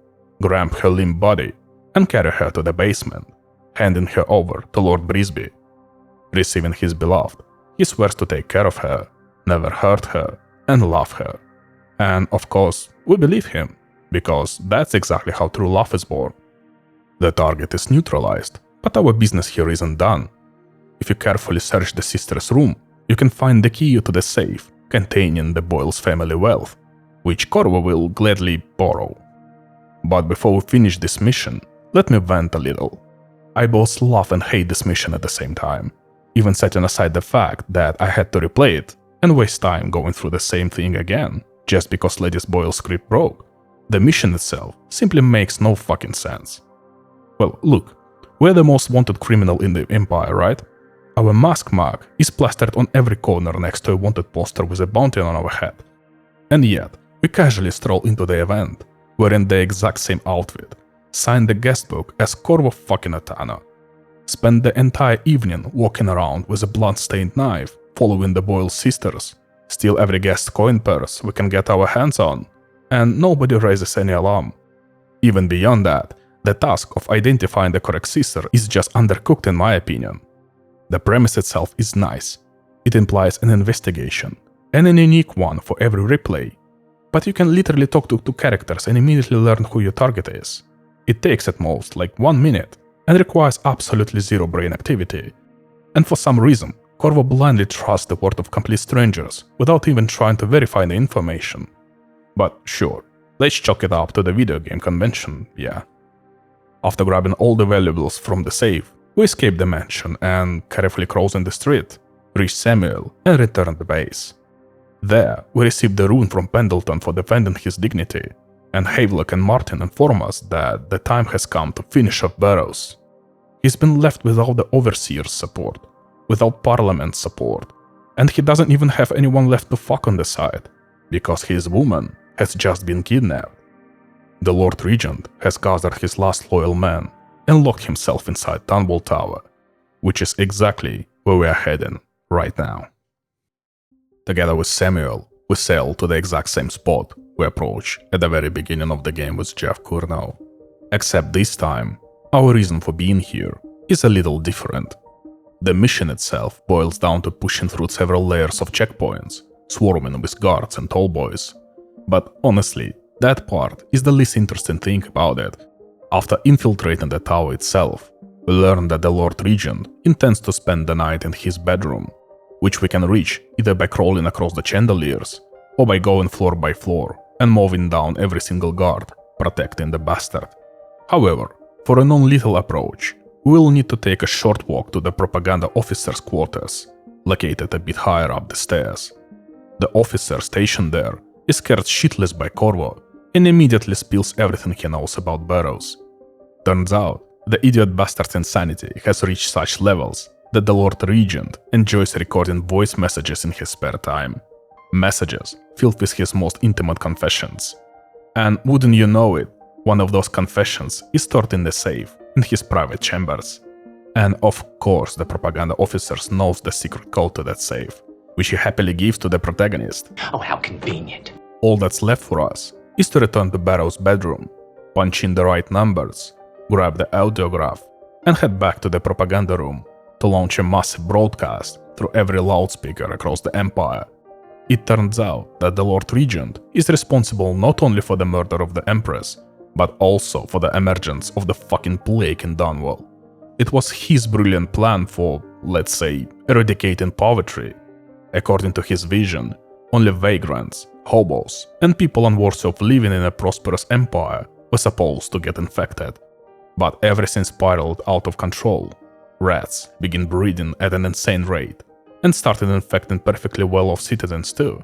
grab her limp body, and carry her to the basement, handing her over to Lord Brisby. Receiving his beloved, he swears to take care of her, never hurt her, and love her. And of course, we believe him, because that's exactly how true love is born. The target is neutralized, but our business here isn't done. If you carefully search the sister's room, you can find the key to the safe containing the Boyle's family wealth, which Corvo will gladly borrow. But before we finish this mission, let me vent a little. I both love and hate this mission at the same time, even setting aside the fact that I had to replay it and waste time going through the same thing again just because Lady Boyle's script broke. The mission itself simply makes no fucking sense. Well, look, we're the most wanted criminal in the Empire, right? Our mask mark is plastered on every corner next to a wanted poster with a bounty on our head. And yet, we casually stroll into the event, wearing the exact same outfit, sign the guest book as Corvo fucking Attano, spend the entire evening walking around with a blood-stained knife, following the Boyle sisters, steal every guest coin purse we can get our hands on, and nobody raises any alarm. Even beyond that, the task of identifying the correct sister is just undercooked in my opinion. The premise itself is nice. It implies an investigation, and an unique one for every replay. But you can literally talk to two characters and immediately learn who your target is. It takes at most like 1 minute, and requires absolutely zero brain activity. And for some reason, Corvo blindly trusts the word of complete strangers without even trying to verify the information. But sure, let's chalk it up to the video game convention, yeah. After grabbing all the valuables from the safe, we escape the mansion and, carefully crossing the street, reach Samuel and return to base. There, we receive the rune from Pendleton for defending his dignity, and Havelock and Martin inform us that the time has come to finish off Burroughs. He's been left without the Overseer's support, without Parliament's support, and he doesn't even have anyone left to fuck on the side, because his woman has just been kidnapped. The Lord Regent has gathered his last loyal men and locked himself inside Dunwall Tower, which is exactly where we are heading right now. Together with Samuel, we sail to the exact same spot we approached at the very beginning of the game with Jeff Curnow. Except this time, our reason for being here is a little different. The mission itself boils down to pushing through several layers of checkpoints, swarming with guards and tallboys. But honestly, that part is the least interesting thing about it. After infiltrating the tower itself, we learn that the Lord Regent intends to spend the night in his bedroom, which we can reach either by crawling across the chandeliers or by going floor by floor and mowing down every single guard protecting the bastard. However, for a non-lethal approach, we will need to take a short walk to the propaganda officer's quarters, located a bit higher up the stairs. The officer stationed there is scared shitless by Corvo and immediately spills everything he knows about Burroughs. Turns out, the idiot bastard's insanity has reached such levels that the Lord Regent enjoys recording voice messages in his spare time. Messages filled with his most intimate confessions. And wouldn't you know it, one of those confessions is stored in the safe in his private chambers. And of course the propaganda officer knows the secret code to that safe, which he happily gives to the protagonist. Oh, how convenient. All that's left for us is to return to Burroughs' bedroom, punch in the right numbers, grab the audiograph, and head back to the propaganda room to launch a massive broadcast through every loudspeaker across the Empire. It turns out that the Lord Regent is responsible not only for the murder of the Empress, but also for the emergence of the fucking plague in Dunwall. It was his brilliant plan for, let's say, eradicating poverty. According to his vision, only vagrants, hobos, and people unworthy of living in a prosperous empire were supposed to get infected. But everything spiraled out of control. Rats began breeding at an insane rate, and started infecting perfectly well-off citizens too.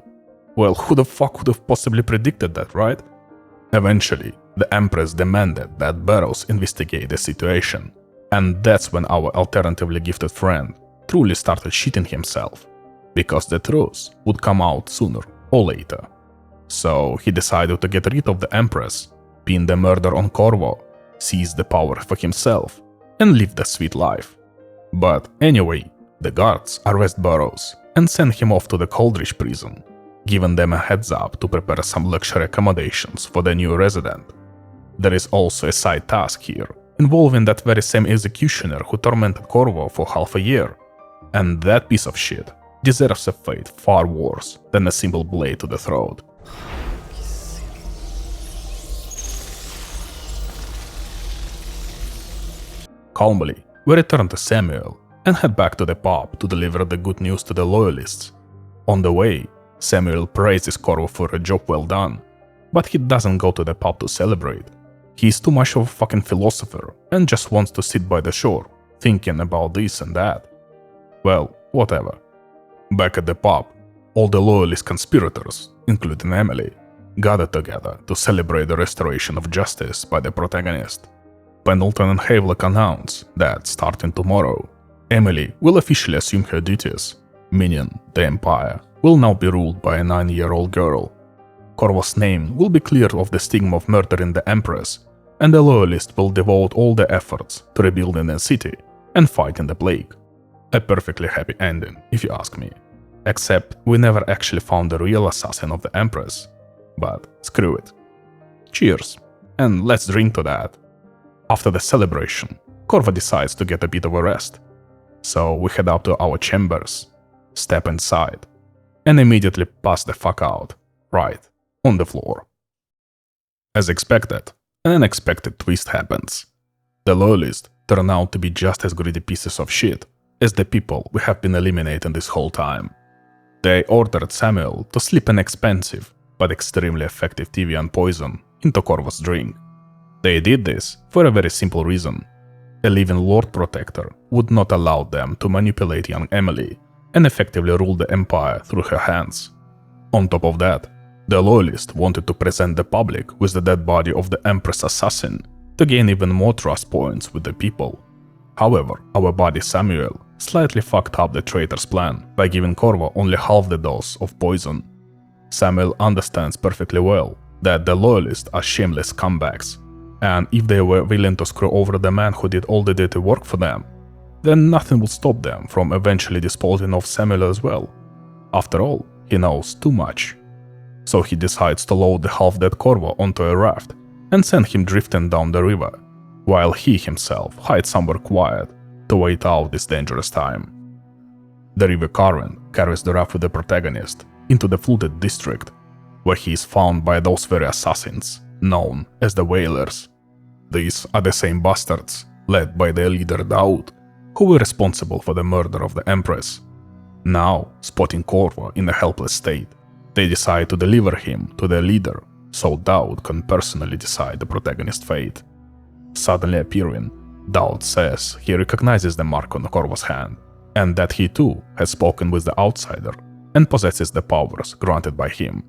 Well, who the fuck would have possibly predicted that, right? Eventually, the Empress demanded that Burroughs investigate the situation, and that's when our alternatively gifted friend truly started shitting himself, because the truth would come out sooner or later. So he decided to get rid of the Empress, pin the murder on Corvo, seize the power for himself, and live the sweet life. But anyway, the guards arrest Burroughs and send him off to the Coldridge prison, giving them a heads up to prepare some luxury accommodations for the new resident. There is also a side task here, involving that very same executioner who tormented Corvo for half a year. And that piece of shit deserves a fate far worse than a simple blade to the throat. Calmly, we return to Samuel and head back to the pub to deliver the good news to the Loyalists. On the way, Samuel praises Corvo for a job well done, but he doesn't go to the pub to celebrate. He's too much of a fucking philosopher and just wants to sit by the shore, thinking about this and that. Well, whatever. Back at the pub, all the Loyalist conspirators, including Emily, gather together to celebrate the restoration of justice by the protagonist. Pendleton and Havelock announce that, starting tomorrow, Emily will officially assume her duties, meaning the Empire will now be ruled by a 9-year-old girl. Corvo's name will be cleared of the stigma of murdering the Empress, and the Loyalists will devote all their efforts to rebuilding the city and fighting the plague. A perfectly happy ending, if you ask me. Except we never actually found the real assassin of the Empress. But screw it. Cheers, and let's drink to that. After the celebration, Corvo decides to get a bit of a rest. So we head up to our chambers, step inside, and immediately pass the fuck out, right on the floor. As expected, an unexpected twist happens. The Loyalists turn out to be just as greedy pieces of shit as the people we have been eliminating this whole time. They ordered Samuel to slip an expensive but extremely effective Tivian poison into Corvo's drink. They did this for a very simple reason. A living Lord Protector would not allow them to manipulate young Emily and effectively rule the Empire through her hands. On top of that, the Loyalists wanted to present the public with the dead body of the Empress assassin to gain even more trust points with the people. However, our buddy Samuel slightly fucked up the traitor's plan by giving Corvo only half the dose of poison. Samuel understands perfectly well that the Loyalists are shameless scumbags, and if they were willing to screw over the man who did all the dirty work for them, then nothing would stop them from eventually disposing of Samuel as well. After all, he knows too much. So he decides to load the half-dead Corvo onto a raft and send him drifting down the river, while he himself hides somewhere quiet to wait out this dangerous time. The river current carries the raft with the protagonist into the flooded district, where he is found by those very assassins known as the Whalers. These are the same bastards, led by their leader Daud, who were responsible for the murder of the Empress. Now, spotting Corvo in a helpless state, they decide to deliver him to their leader so Daud can personally decide the protagonist's fate. Suddenly appearing, Daud says he recognizes the mark on Corvo's hand, and that he too has spoken with the outsider and possesses the powers granted by him.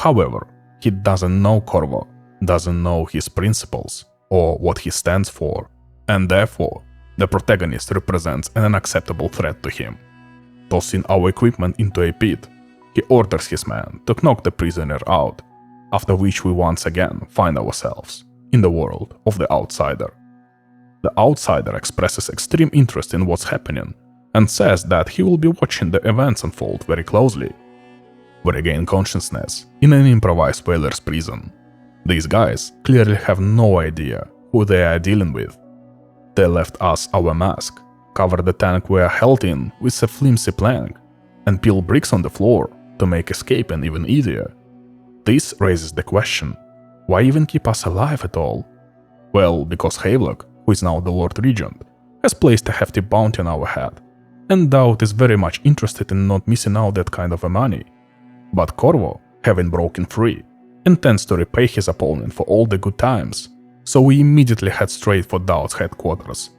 However, he doesn't know Corvo, doesn't know his principles or what he stands for, and therefore the protagonist represents an unacceptable threat to him. Tossing our equipment into a pit, he orders his men to knock the prisoner out, after which we once again find ourselves in the world of the outsider. The outsider expresses extreme interest in what's happening and says that he will be watching the events unfold very closely. We regain consciousness in an improvised Whalers prison. These guys clearly have no idea who they are dealing with. They left us our mask, covered the tank we are held in with a flimsy plank, and peel bricks on the floor to make escaping even easier. This raises the question, why even keep us alive at all? Well, because Havelock, who is now the Lord Regent, has placed a hefty bounty on our head, and Daud is very much interested in not missing out that kind of money. But Corvo, having broken free, intends to repay his opponent for all the good times, so we immediately head straight for Daud's headquarters.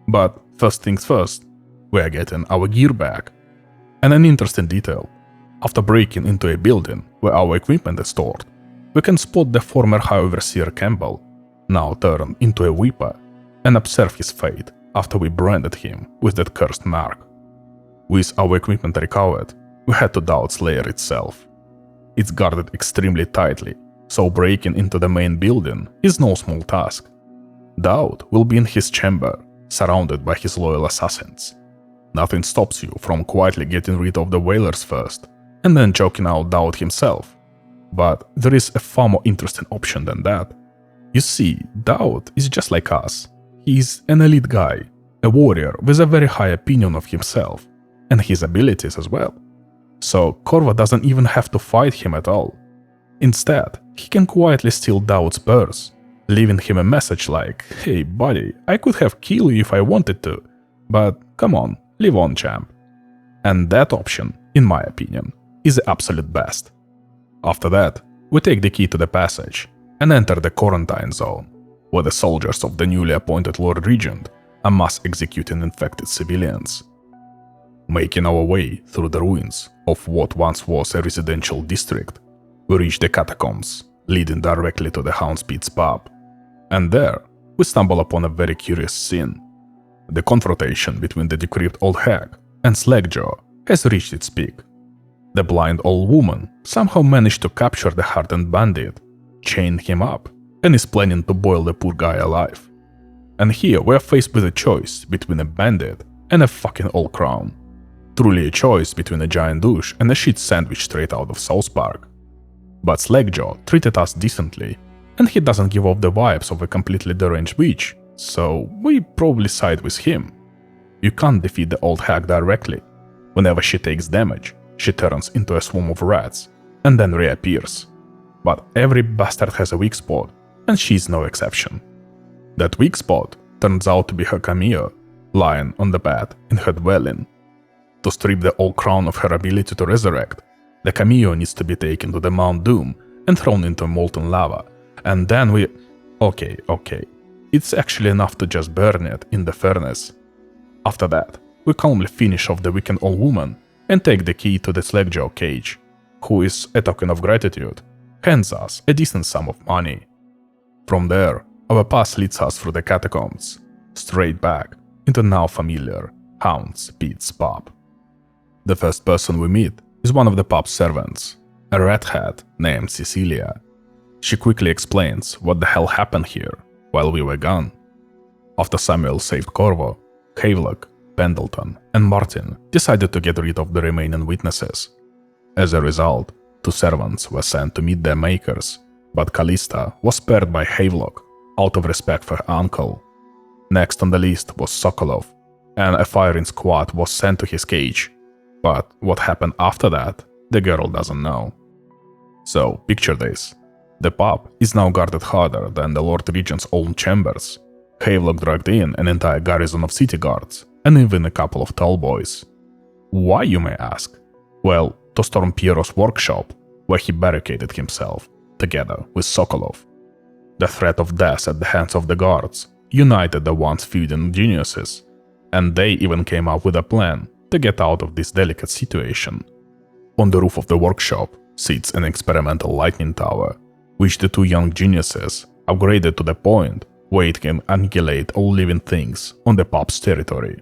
But first things first, we are getting our gear back. And an interesting detail, after breaking into a building where our equipment is stored, we can spot the former High Overseer Campbel, now turned into a weeper, and observe his fate after we branded him with that cursed mark. With our equipment recovered, we head to Daud's lair itself. It's guarded extremely tightly, so breaking into the main building is no small task. Daud will be in his chamber, surrounded by his loyal assassins. Nothing stops you from quietly getting rid of the Whalers first, and then choking out Daud himself. But there is a far more interesting option than that. You see, Daud is just like us. He's an elite guy, a warrior with a very high opinion of himself, and his abilities as well. So Corvo doesn't even have to fight him at all. Instead, he can quietly steal Dawood's purse, leaving him a message like, "Hey buddy, I could have killed you if I wanted to, but come on, live on champ." And that option, in my opinion, is the absolute best. After that, we take the key to the passage and enter the quarantine zone, where the soldiers of the newly appointed Lord Regent are mass executing infected civilians. Making our way through the ruins of what once was a residential district, we reach the catacombs, leading directly to the Houndspit's pub. And there, we stumble upon a very curious scene. The confrontation between the decrepit old hag and Slackjaw has reached its peak. The blind old woman somehow managed to capture the hardened bandit, chained him up, and is planning to boil the poor guy alive. And here we are faced with a choice between a bandit and a fucking old crown. Truly a choice between a giant douche and a shit sandwich straight out of South Park. But Slackjaw treated us decently, and he doesn't give off the vibes of a completely deranged witch, so we probably side with him. You can't defeat the old hag directly. Whenever she takes damage, she turns into a swarm of rats, and then reappears. But every bastard has a weak spot, and she's no exception. That weak spot turns out to be her cameo, lying on the bed in her dwelling. To strip the old crown of her ability to resurrect, the cameo needs to be taken to the Mount Doom and thrown into molten lava, and then we... Okay, it's actually enough to just burn it in the furnace. After that, we calmly finish off the weakened old woman and take the key to the Slackjaw cage, who is, a token of gratitude, hands us a decent sum of money. From there, our path leads us through the catacombs, straight back into now familiar Houndspit's pub. The first person we meet is one of the pub's servants, a redhead named Cecilia. She quickly explains what the hell happened here while we were gone. After Samuel saved Corvo, Havelock, Pendleton, and Martin decided to get rid of the remaining witnesses. As a result, 2 servants were sent to meet their makers, but Callista was spared by Havelock out of respect for her uncle. Next on the list was Sokolov, and a firing squad was sent to his cage. But what happened after that, the girl doesn't know. So, picture this. The pub is now guarded harder than the Lord Regent's own chambers. Havelock dragged in an entire garrison of city guards, and even a couple of tall boys. Why, you may ask? Well, to storm Piero's workshop, where he barricaded himself, together with Sokolov. The threat of death at the hands of the guards united the once feuding geniuses, and they even came up with a plan to get out of this delicate situation. On the roof of the workshop sits an experimental lightning tower, which the 2 young geniuses upgraded to the point where it can annihilate all living things on the pub's territory.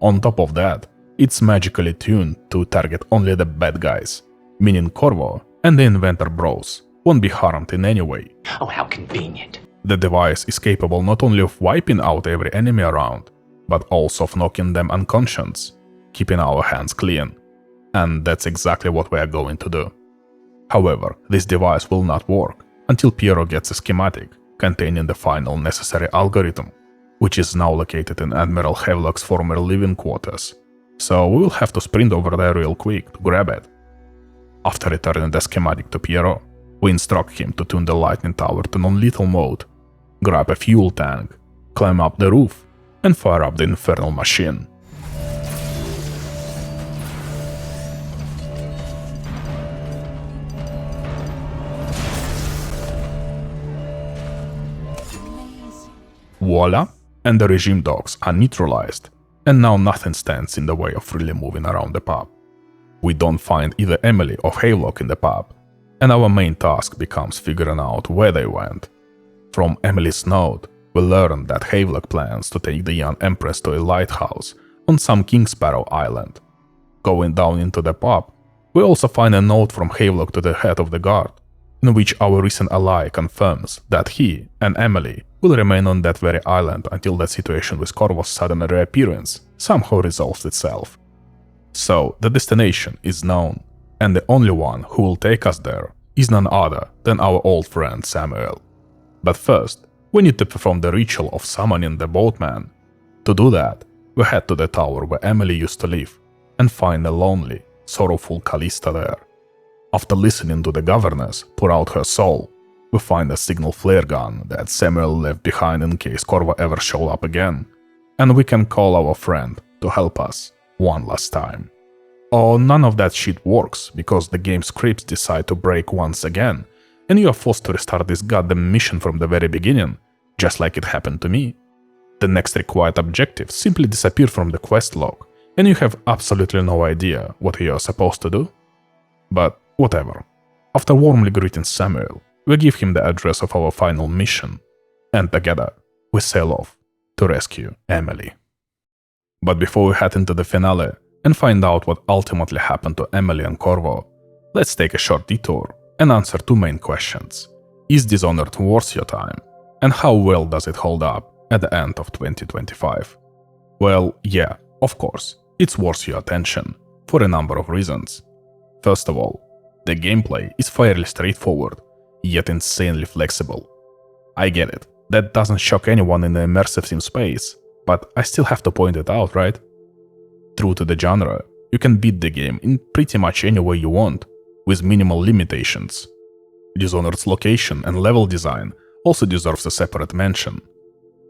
On top of that, it's magically tuned to target only the bad guys, meaning Corvo and the Inventor Bros won't be harmed in any way. Oh, how convenient. The device is capable not only of wiping out every enemy around, but also of knocking them unconscious, keeping our hands clean. And that's exactly what we are going to do. However, this device will not work until Piero gets a schematic containing the final necessary algorithm, which is now located in Admiral Havelock's former living quarters, so we will have to sprint over there real quick to grab it. After returning the schematic to Piero, we instruct him to tune the lightning tower to non-lethal mode, grab a fuel tank, climb up the roof, and fire up the infernal machine. Voila! And the regime dogs are neutralized, and now nothing stands in the way of freely moving around the pub. We don't find either Emily or Havelock in the pub, and our main task becomes figuring out where they went. From Emily's note, we learn that Havelock plans to take the young Empress to a lighthouse on some King Sparrow island. Going down into the pub, we also find a note from Havelock to the head of the guard, in which our recent ally confirms that he and Emily will remain on that very island until that situation with Corvo's sudden reappearance somehow resolves itself. So the destination is known, and the only one who will take us there is none other than our old friend Samuel. But first, we need to perform the ritual of summoning the boatman. To do that, we head to the tower where Emily used to live and find a lonely, sorrowful Callista there. After listening to the governess pour out her soul, we find a signal flare gun that Samuel left behind in case Corvo ever showed up again, and we can call our friend to help us one last time. Oh, none of that shit works because the game scripts decide to break once again, and you are forced to restart this goddamn mission from the very beginning, just like it happened to me. The next required objective simply disappeared from the quest log, and you have absolutely no idea what you are supposed to do. But whatever. After warmly greeting Samuel, we give him the address of our final mission, and together we sail off to rescue Emily. But before we head into the finale and find out what ultimately happened to Emily and Corvo, let's take a short detour and answer two main questions. Is Dishonored worth your time? And how well does it hold up at the end of 2025? Well, yeah, of course, it's worth your attention, for a number of reasons. First of all, the gameplay is fairly straightforward, yet insanely flexible. I get it, that doesn't shock anyone in the immersive sim space, but I still have to point it out, right? True to the genre, you can beat the game in pretty much any way you want, with minimal limitations. Dishonored's location and level design also deserves a separate mention.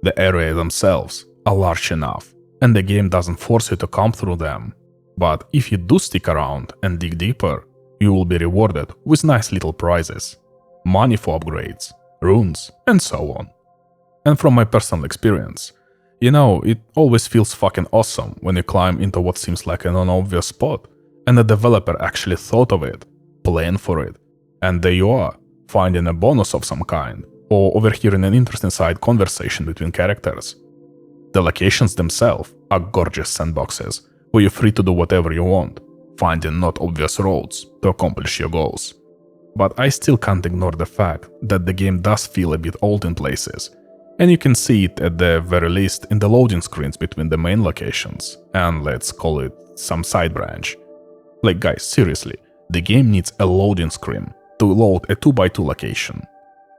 The areas themselves are large enough, and the game doesn't force you to come through them. But if you do stick around and dig deeper, you will be rewarded with nice little prizes, money for upgrades, runes, and so on. And from my personal experience, you know, it always feels fucking awesome when you climb into what seems like an unobvious spot, and the developer actually thought of it, planned for it, and there you are, finding a bonus of some kind, or overhearing an interesting side conversation between characters. The locations themselves are gorgeous sandboxes, where you're free to do whatever you want, finding not obvious roads to accomplish your goals. But I still can't ignore the fact that the game does feel a bit old in places, and you can see it at the very least in the loading screens between the main locations, and let's call it some side branch. Like guys, seriously, the game needs a loading screen to load a 2x2 location.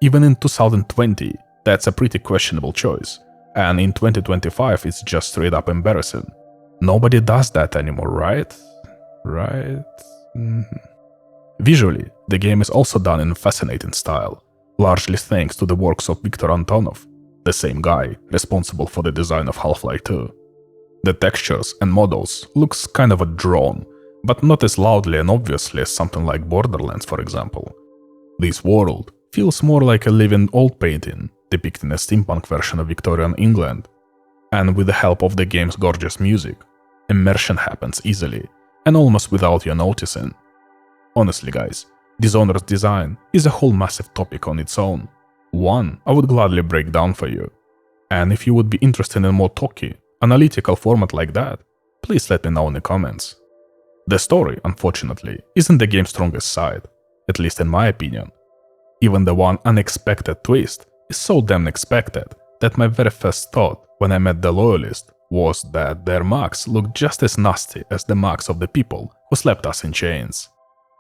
Even in 2020, that's a pretty questionable choice, and in 2025 it's just straight up embarrassing. Nobody does that anymore, right? Visually, the game is also done in a fascinating style, largely thanks to the works of Viktor Antonov, the same guy responsible for the design of Half-Life 2. The textures and models looks kind of a drawn, but not as loudly and obviously as something like Borderlands, for example. This world feels more like a living old painting, depicting a steampunk version of Victorian England. And with the help of the game's gorgeous music, immersion happens easily, and almost without you noticing. Honestly guys, Dishonored's design is a whole massive topic on its own, one I would gladly break down for you. And if you would be interested in a more talky, analytical format like that, please let me know in the comments. The story, unfortunately, isn't the game's strongest side, at least in my opinion. Even the one unexpected twist is so damn expected that my very first thought when I met the Loyalists was that their marks looked just as nasty as the marks of the people who slapped us in chains.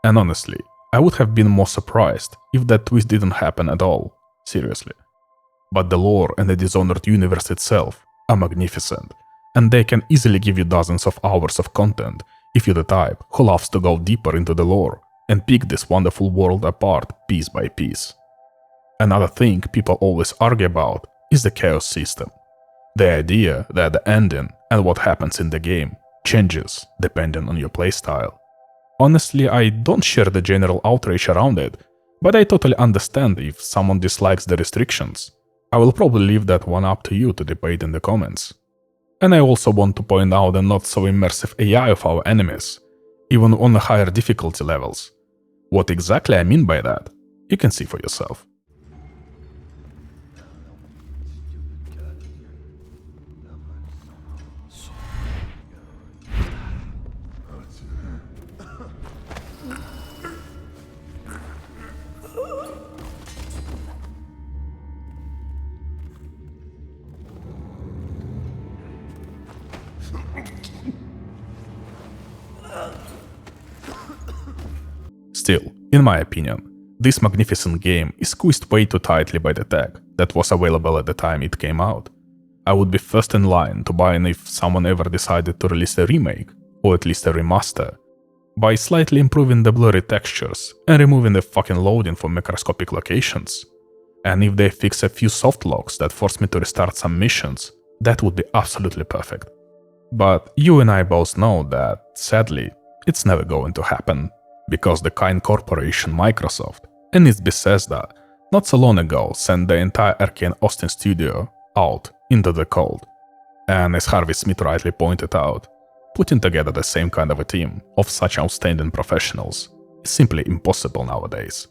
And honestly, I would have been more surprised if that twist didn't happen at all, seriously. But the lore and the Dishonored universe itself are magnificent, and they can easily give you dozens of hours of content if you're the type who loves to go deeper into the lore and pick this wonderful world apart piece by piece. Another thing people always argue about is the chaos system. The idea that the ending and what happens in the game changes depending on your playstyle. Honestly, I don't share the general outrage around it, but I totally understand if someone dislikes the restrictions. I will probably leave that one up to you to debate in the comments. And I also want to point out the not so immersive AI of our enemies, even on the higher difficulty levels. What exactly I mean by that, you can see for yourself. Still, in my opinion, this magnificent game is squeezed way too tightly by the tech that was available at the time it came out, I would be first in line to buy it if someone ever decided to release a remake, or at least a remaster, by slightly improving the blurry textures and removing the fucking loading for microscopic locations. And if they fix a few soft locks that force me to restart some missions, that would be absolutely perfect. But you and I both know that, sadly, it's never going to happen, because the kind corporation Microsoft and its Bethesda not so long ago sent the entire Arcane Austin studio out into the cold. And as Harvey Smith rightly pointed out, putting together the same kind of a team of such outstanding professionals is simply impossible nowadays.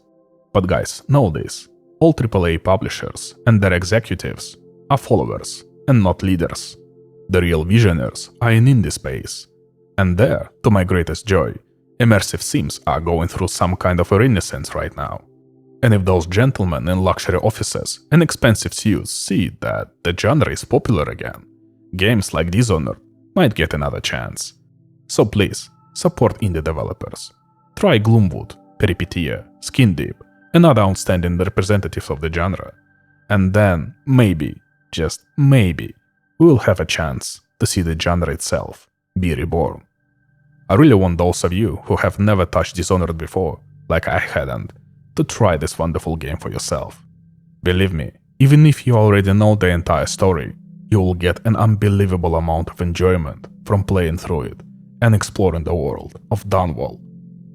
But guys, know this, all AAA publishers and their executives are followers and not leaders. The real visionaries are in indie space. And there, to my greatest joy, immersive sims are going through some kind of a renaissance right now. And if those gentlemen in luxury offices and expensive suits see that the genre is popular again, games like Dishonored might get another chance. So please, support indie developers. Try Gloomwood, Peripetia, Skin Deep, and other outstanding representatives of the genre. And then, maybe, just maybe, we'll have a chance to see the genre itself be reborn. I really want those of you who have never touched Dishonored before, like I hadn't, to try this wonderful game for yourself. Believe me, even if you already know the entire story, you will get an unbelievable amount of enjoyment from playing through it and exploring the world of Dunwall.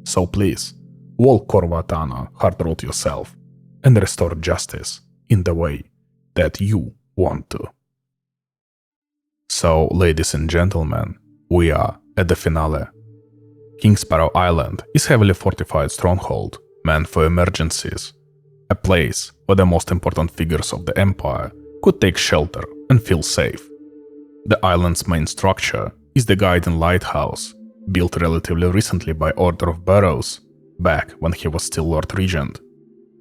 So please, walk Corvo Attano hard road yourself and restore justice in the way that you want to. So, ladies and gentlemen, we are at the finale. King Sparrow Island is a heavily fortified stronghold meant for emergencies, a place where the most important figures of the Empire could take shelter and feel safe. The island's main structure is the guiding lighthouse, built relatively recently by order of Burroughs, back when he was still Lord Regent.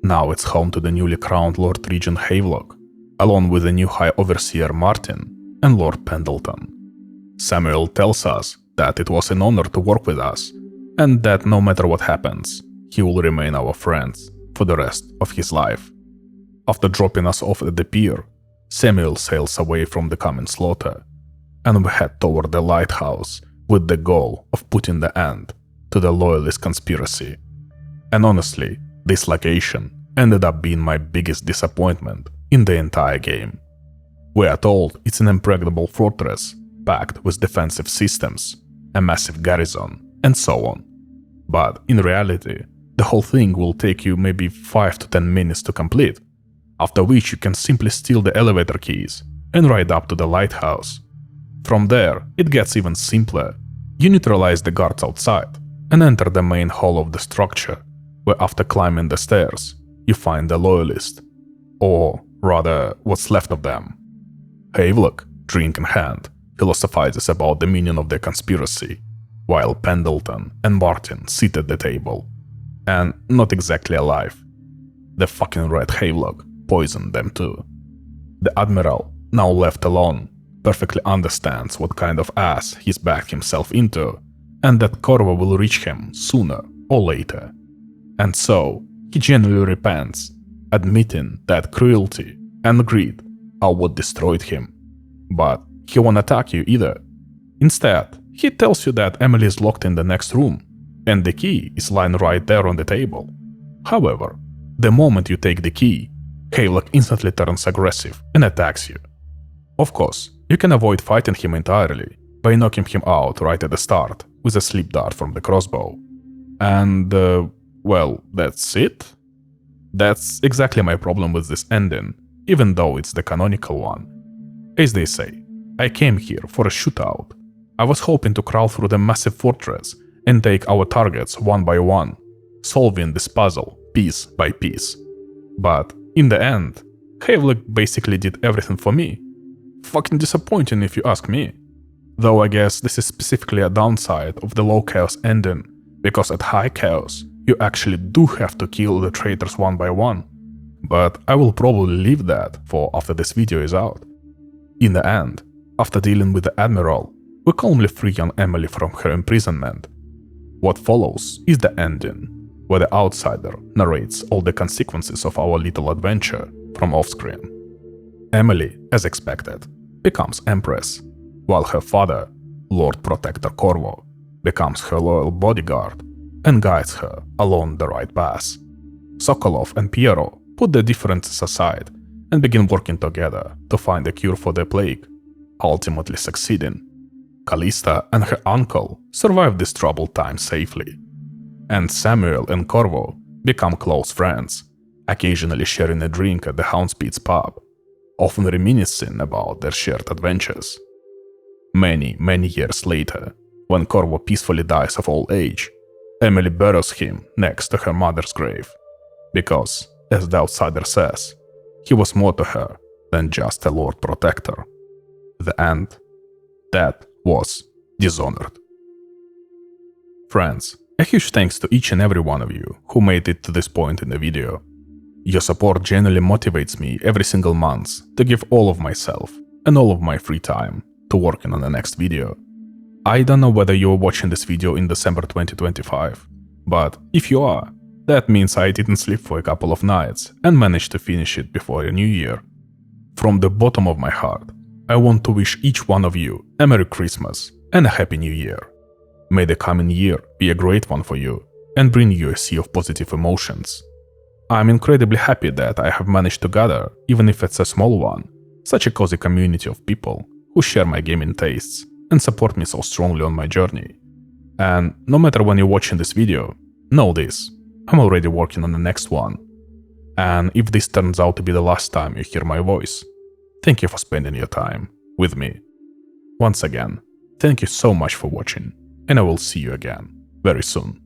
Now it's home to the newly crowned Lord Regent Havelock, along with the new High Overseer Martin and Lord Pendleton. Samuel tells us that it was an honor to work with us, and that no matter what happens, he will remain our friends for the rest of his life. After dropping us off at the pier, Samuel sails away from the coming slaughter, and we head toward the lighthouse with the goal of putting the end to the Loyalist conspiracy. And honestly, this location ended up being my biggest disappointment in the entire game. We are told it's an impregnable fortress packed with defensive systems, a massive garrison, and so on. But in reality, the whole thing will take you maybe 5 to 10 minutes to complete, after which you can simply steal the elevator keys and ride up to the lighthouse. From there, it gets even simpler. You neutralize the guards outside and enter the main hall of the structure, where after climbing the stairs, you find the Loyalist, or rather, what's left of them. Havelock, drink in hand, philosophizes about the meaning of the conspiracy, while Pendleton and Martin sit at the table, and not exactly alive. The fucking red Havelock poisoned them too. The Admiral, now left alone, perfectly understands what kind of ass he's backed himself into, and that Corvo will reach him sooner or later. And so, he genuinely repents, admitting that cruelty and greed are what destroyed him. But he won't attack you either. Instead, he tells you that Emily is locked in the next room, and the key is lying right there on the table. However, the moment you take the key, Havelock instantly turns aggressive and attacks you. Of course, you can avoid fighting him entirely by knocking him out right at the start with a sleep dart from the crossbow. And, well, that's it? That's exactly my problem with this ending, even though it's the canonical one. As they say, I came here for a shootout. I was hoping to crawl through the massive fortress and take our targets one by one, solving this puzzle piece by piece. But in the end, Havelock basically did everything for me. Fucking disappointing if you ask me. Though I guess this is specifically a downside of the low chaos ending, because at high chaos, you actually do have to kill the traitors one by one. But I will probably leave that for after this video is out. In the end, after dealing with the Admiral, we calmly free young Emily from her imprisonment. What follows is the ending, where the outsider narrates all the consequences of our little adventure from off-screen. Emily, as expected, becomes Empress, while her father, Lord Protector Corvo, becomes her loyal bodyguard and guides her along the right path. Sokolov and Piero put their differences aside and begin working together to find a cure for the plague, ultimately succeeding. Callista and her uncle survive this troubled time safely, and Samuel and Corvo become close friends, occasionally sharing a drink at the Houndspeed's pub, often reminiscing about their shared adventures. Many years later, when Corvo peacefully dies of old age, Emily buries him next to her mother's grave, because, as the outsider says, he was more to her than just a Lord Protector. The end. That was Dishonored. Friends, a huge thanks to each and every one of you who made it to this point in the video. Your support genuinely motivates me every single month to give all of myself and all of my free time to working on the next video. I don't know whether you are watching this video in December 2025, but if you are, that means I didn't sleep for a couple of nights and managed to finish it before the new year. From the bottom of my heart, I want to wish each one of you a Merry Christmas and a Happy New Year. May the coming year be a great one for you and bring you a sea of positive emotions. I'm incredibly happy that I have managed to gather, even if it's a small one, such a cozy community of people who share my gaming tastes and support me so strongly on my journey. And no matter when you're watching this video, know this, I'm already working on the next one. And if this turns out to be the last time you hear my voice, thank you for spending your time with me. Once again, thank you so much for watching, and I will see you again very soon.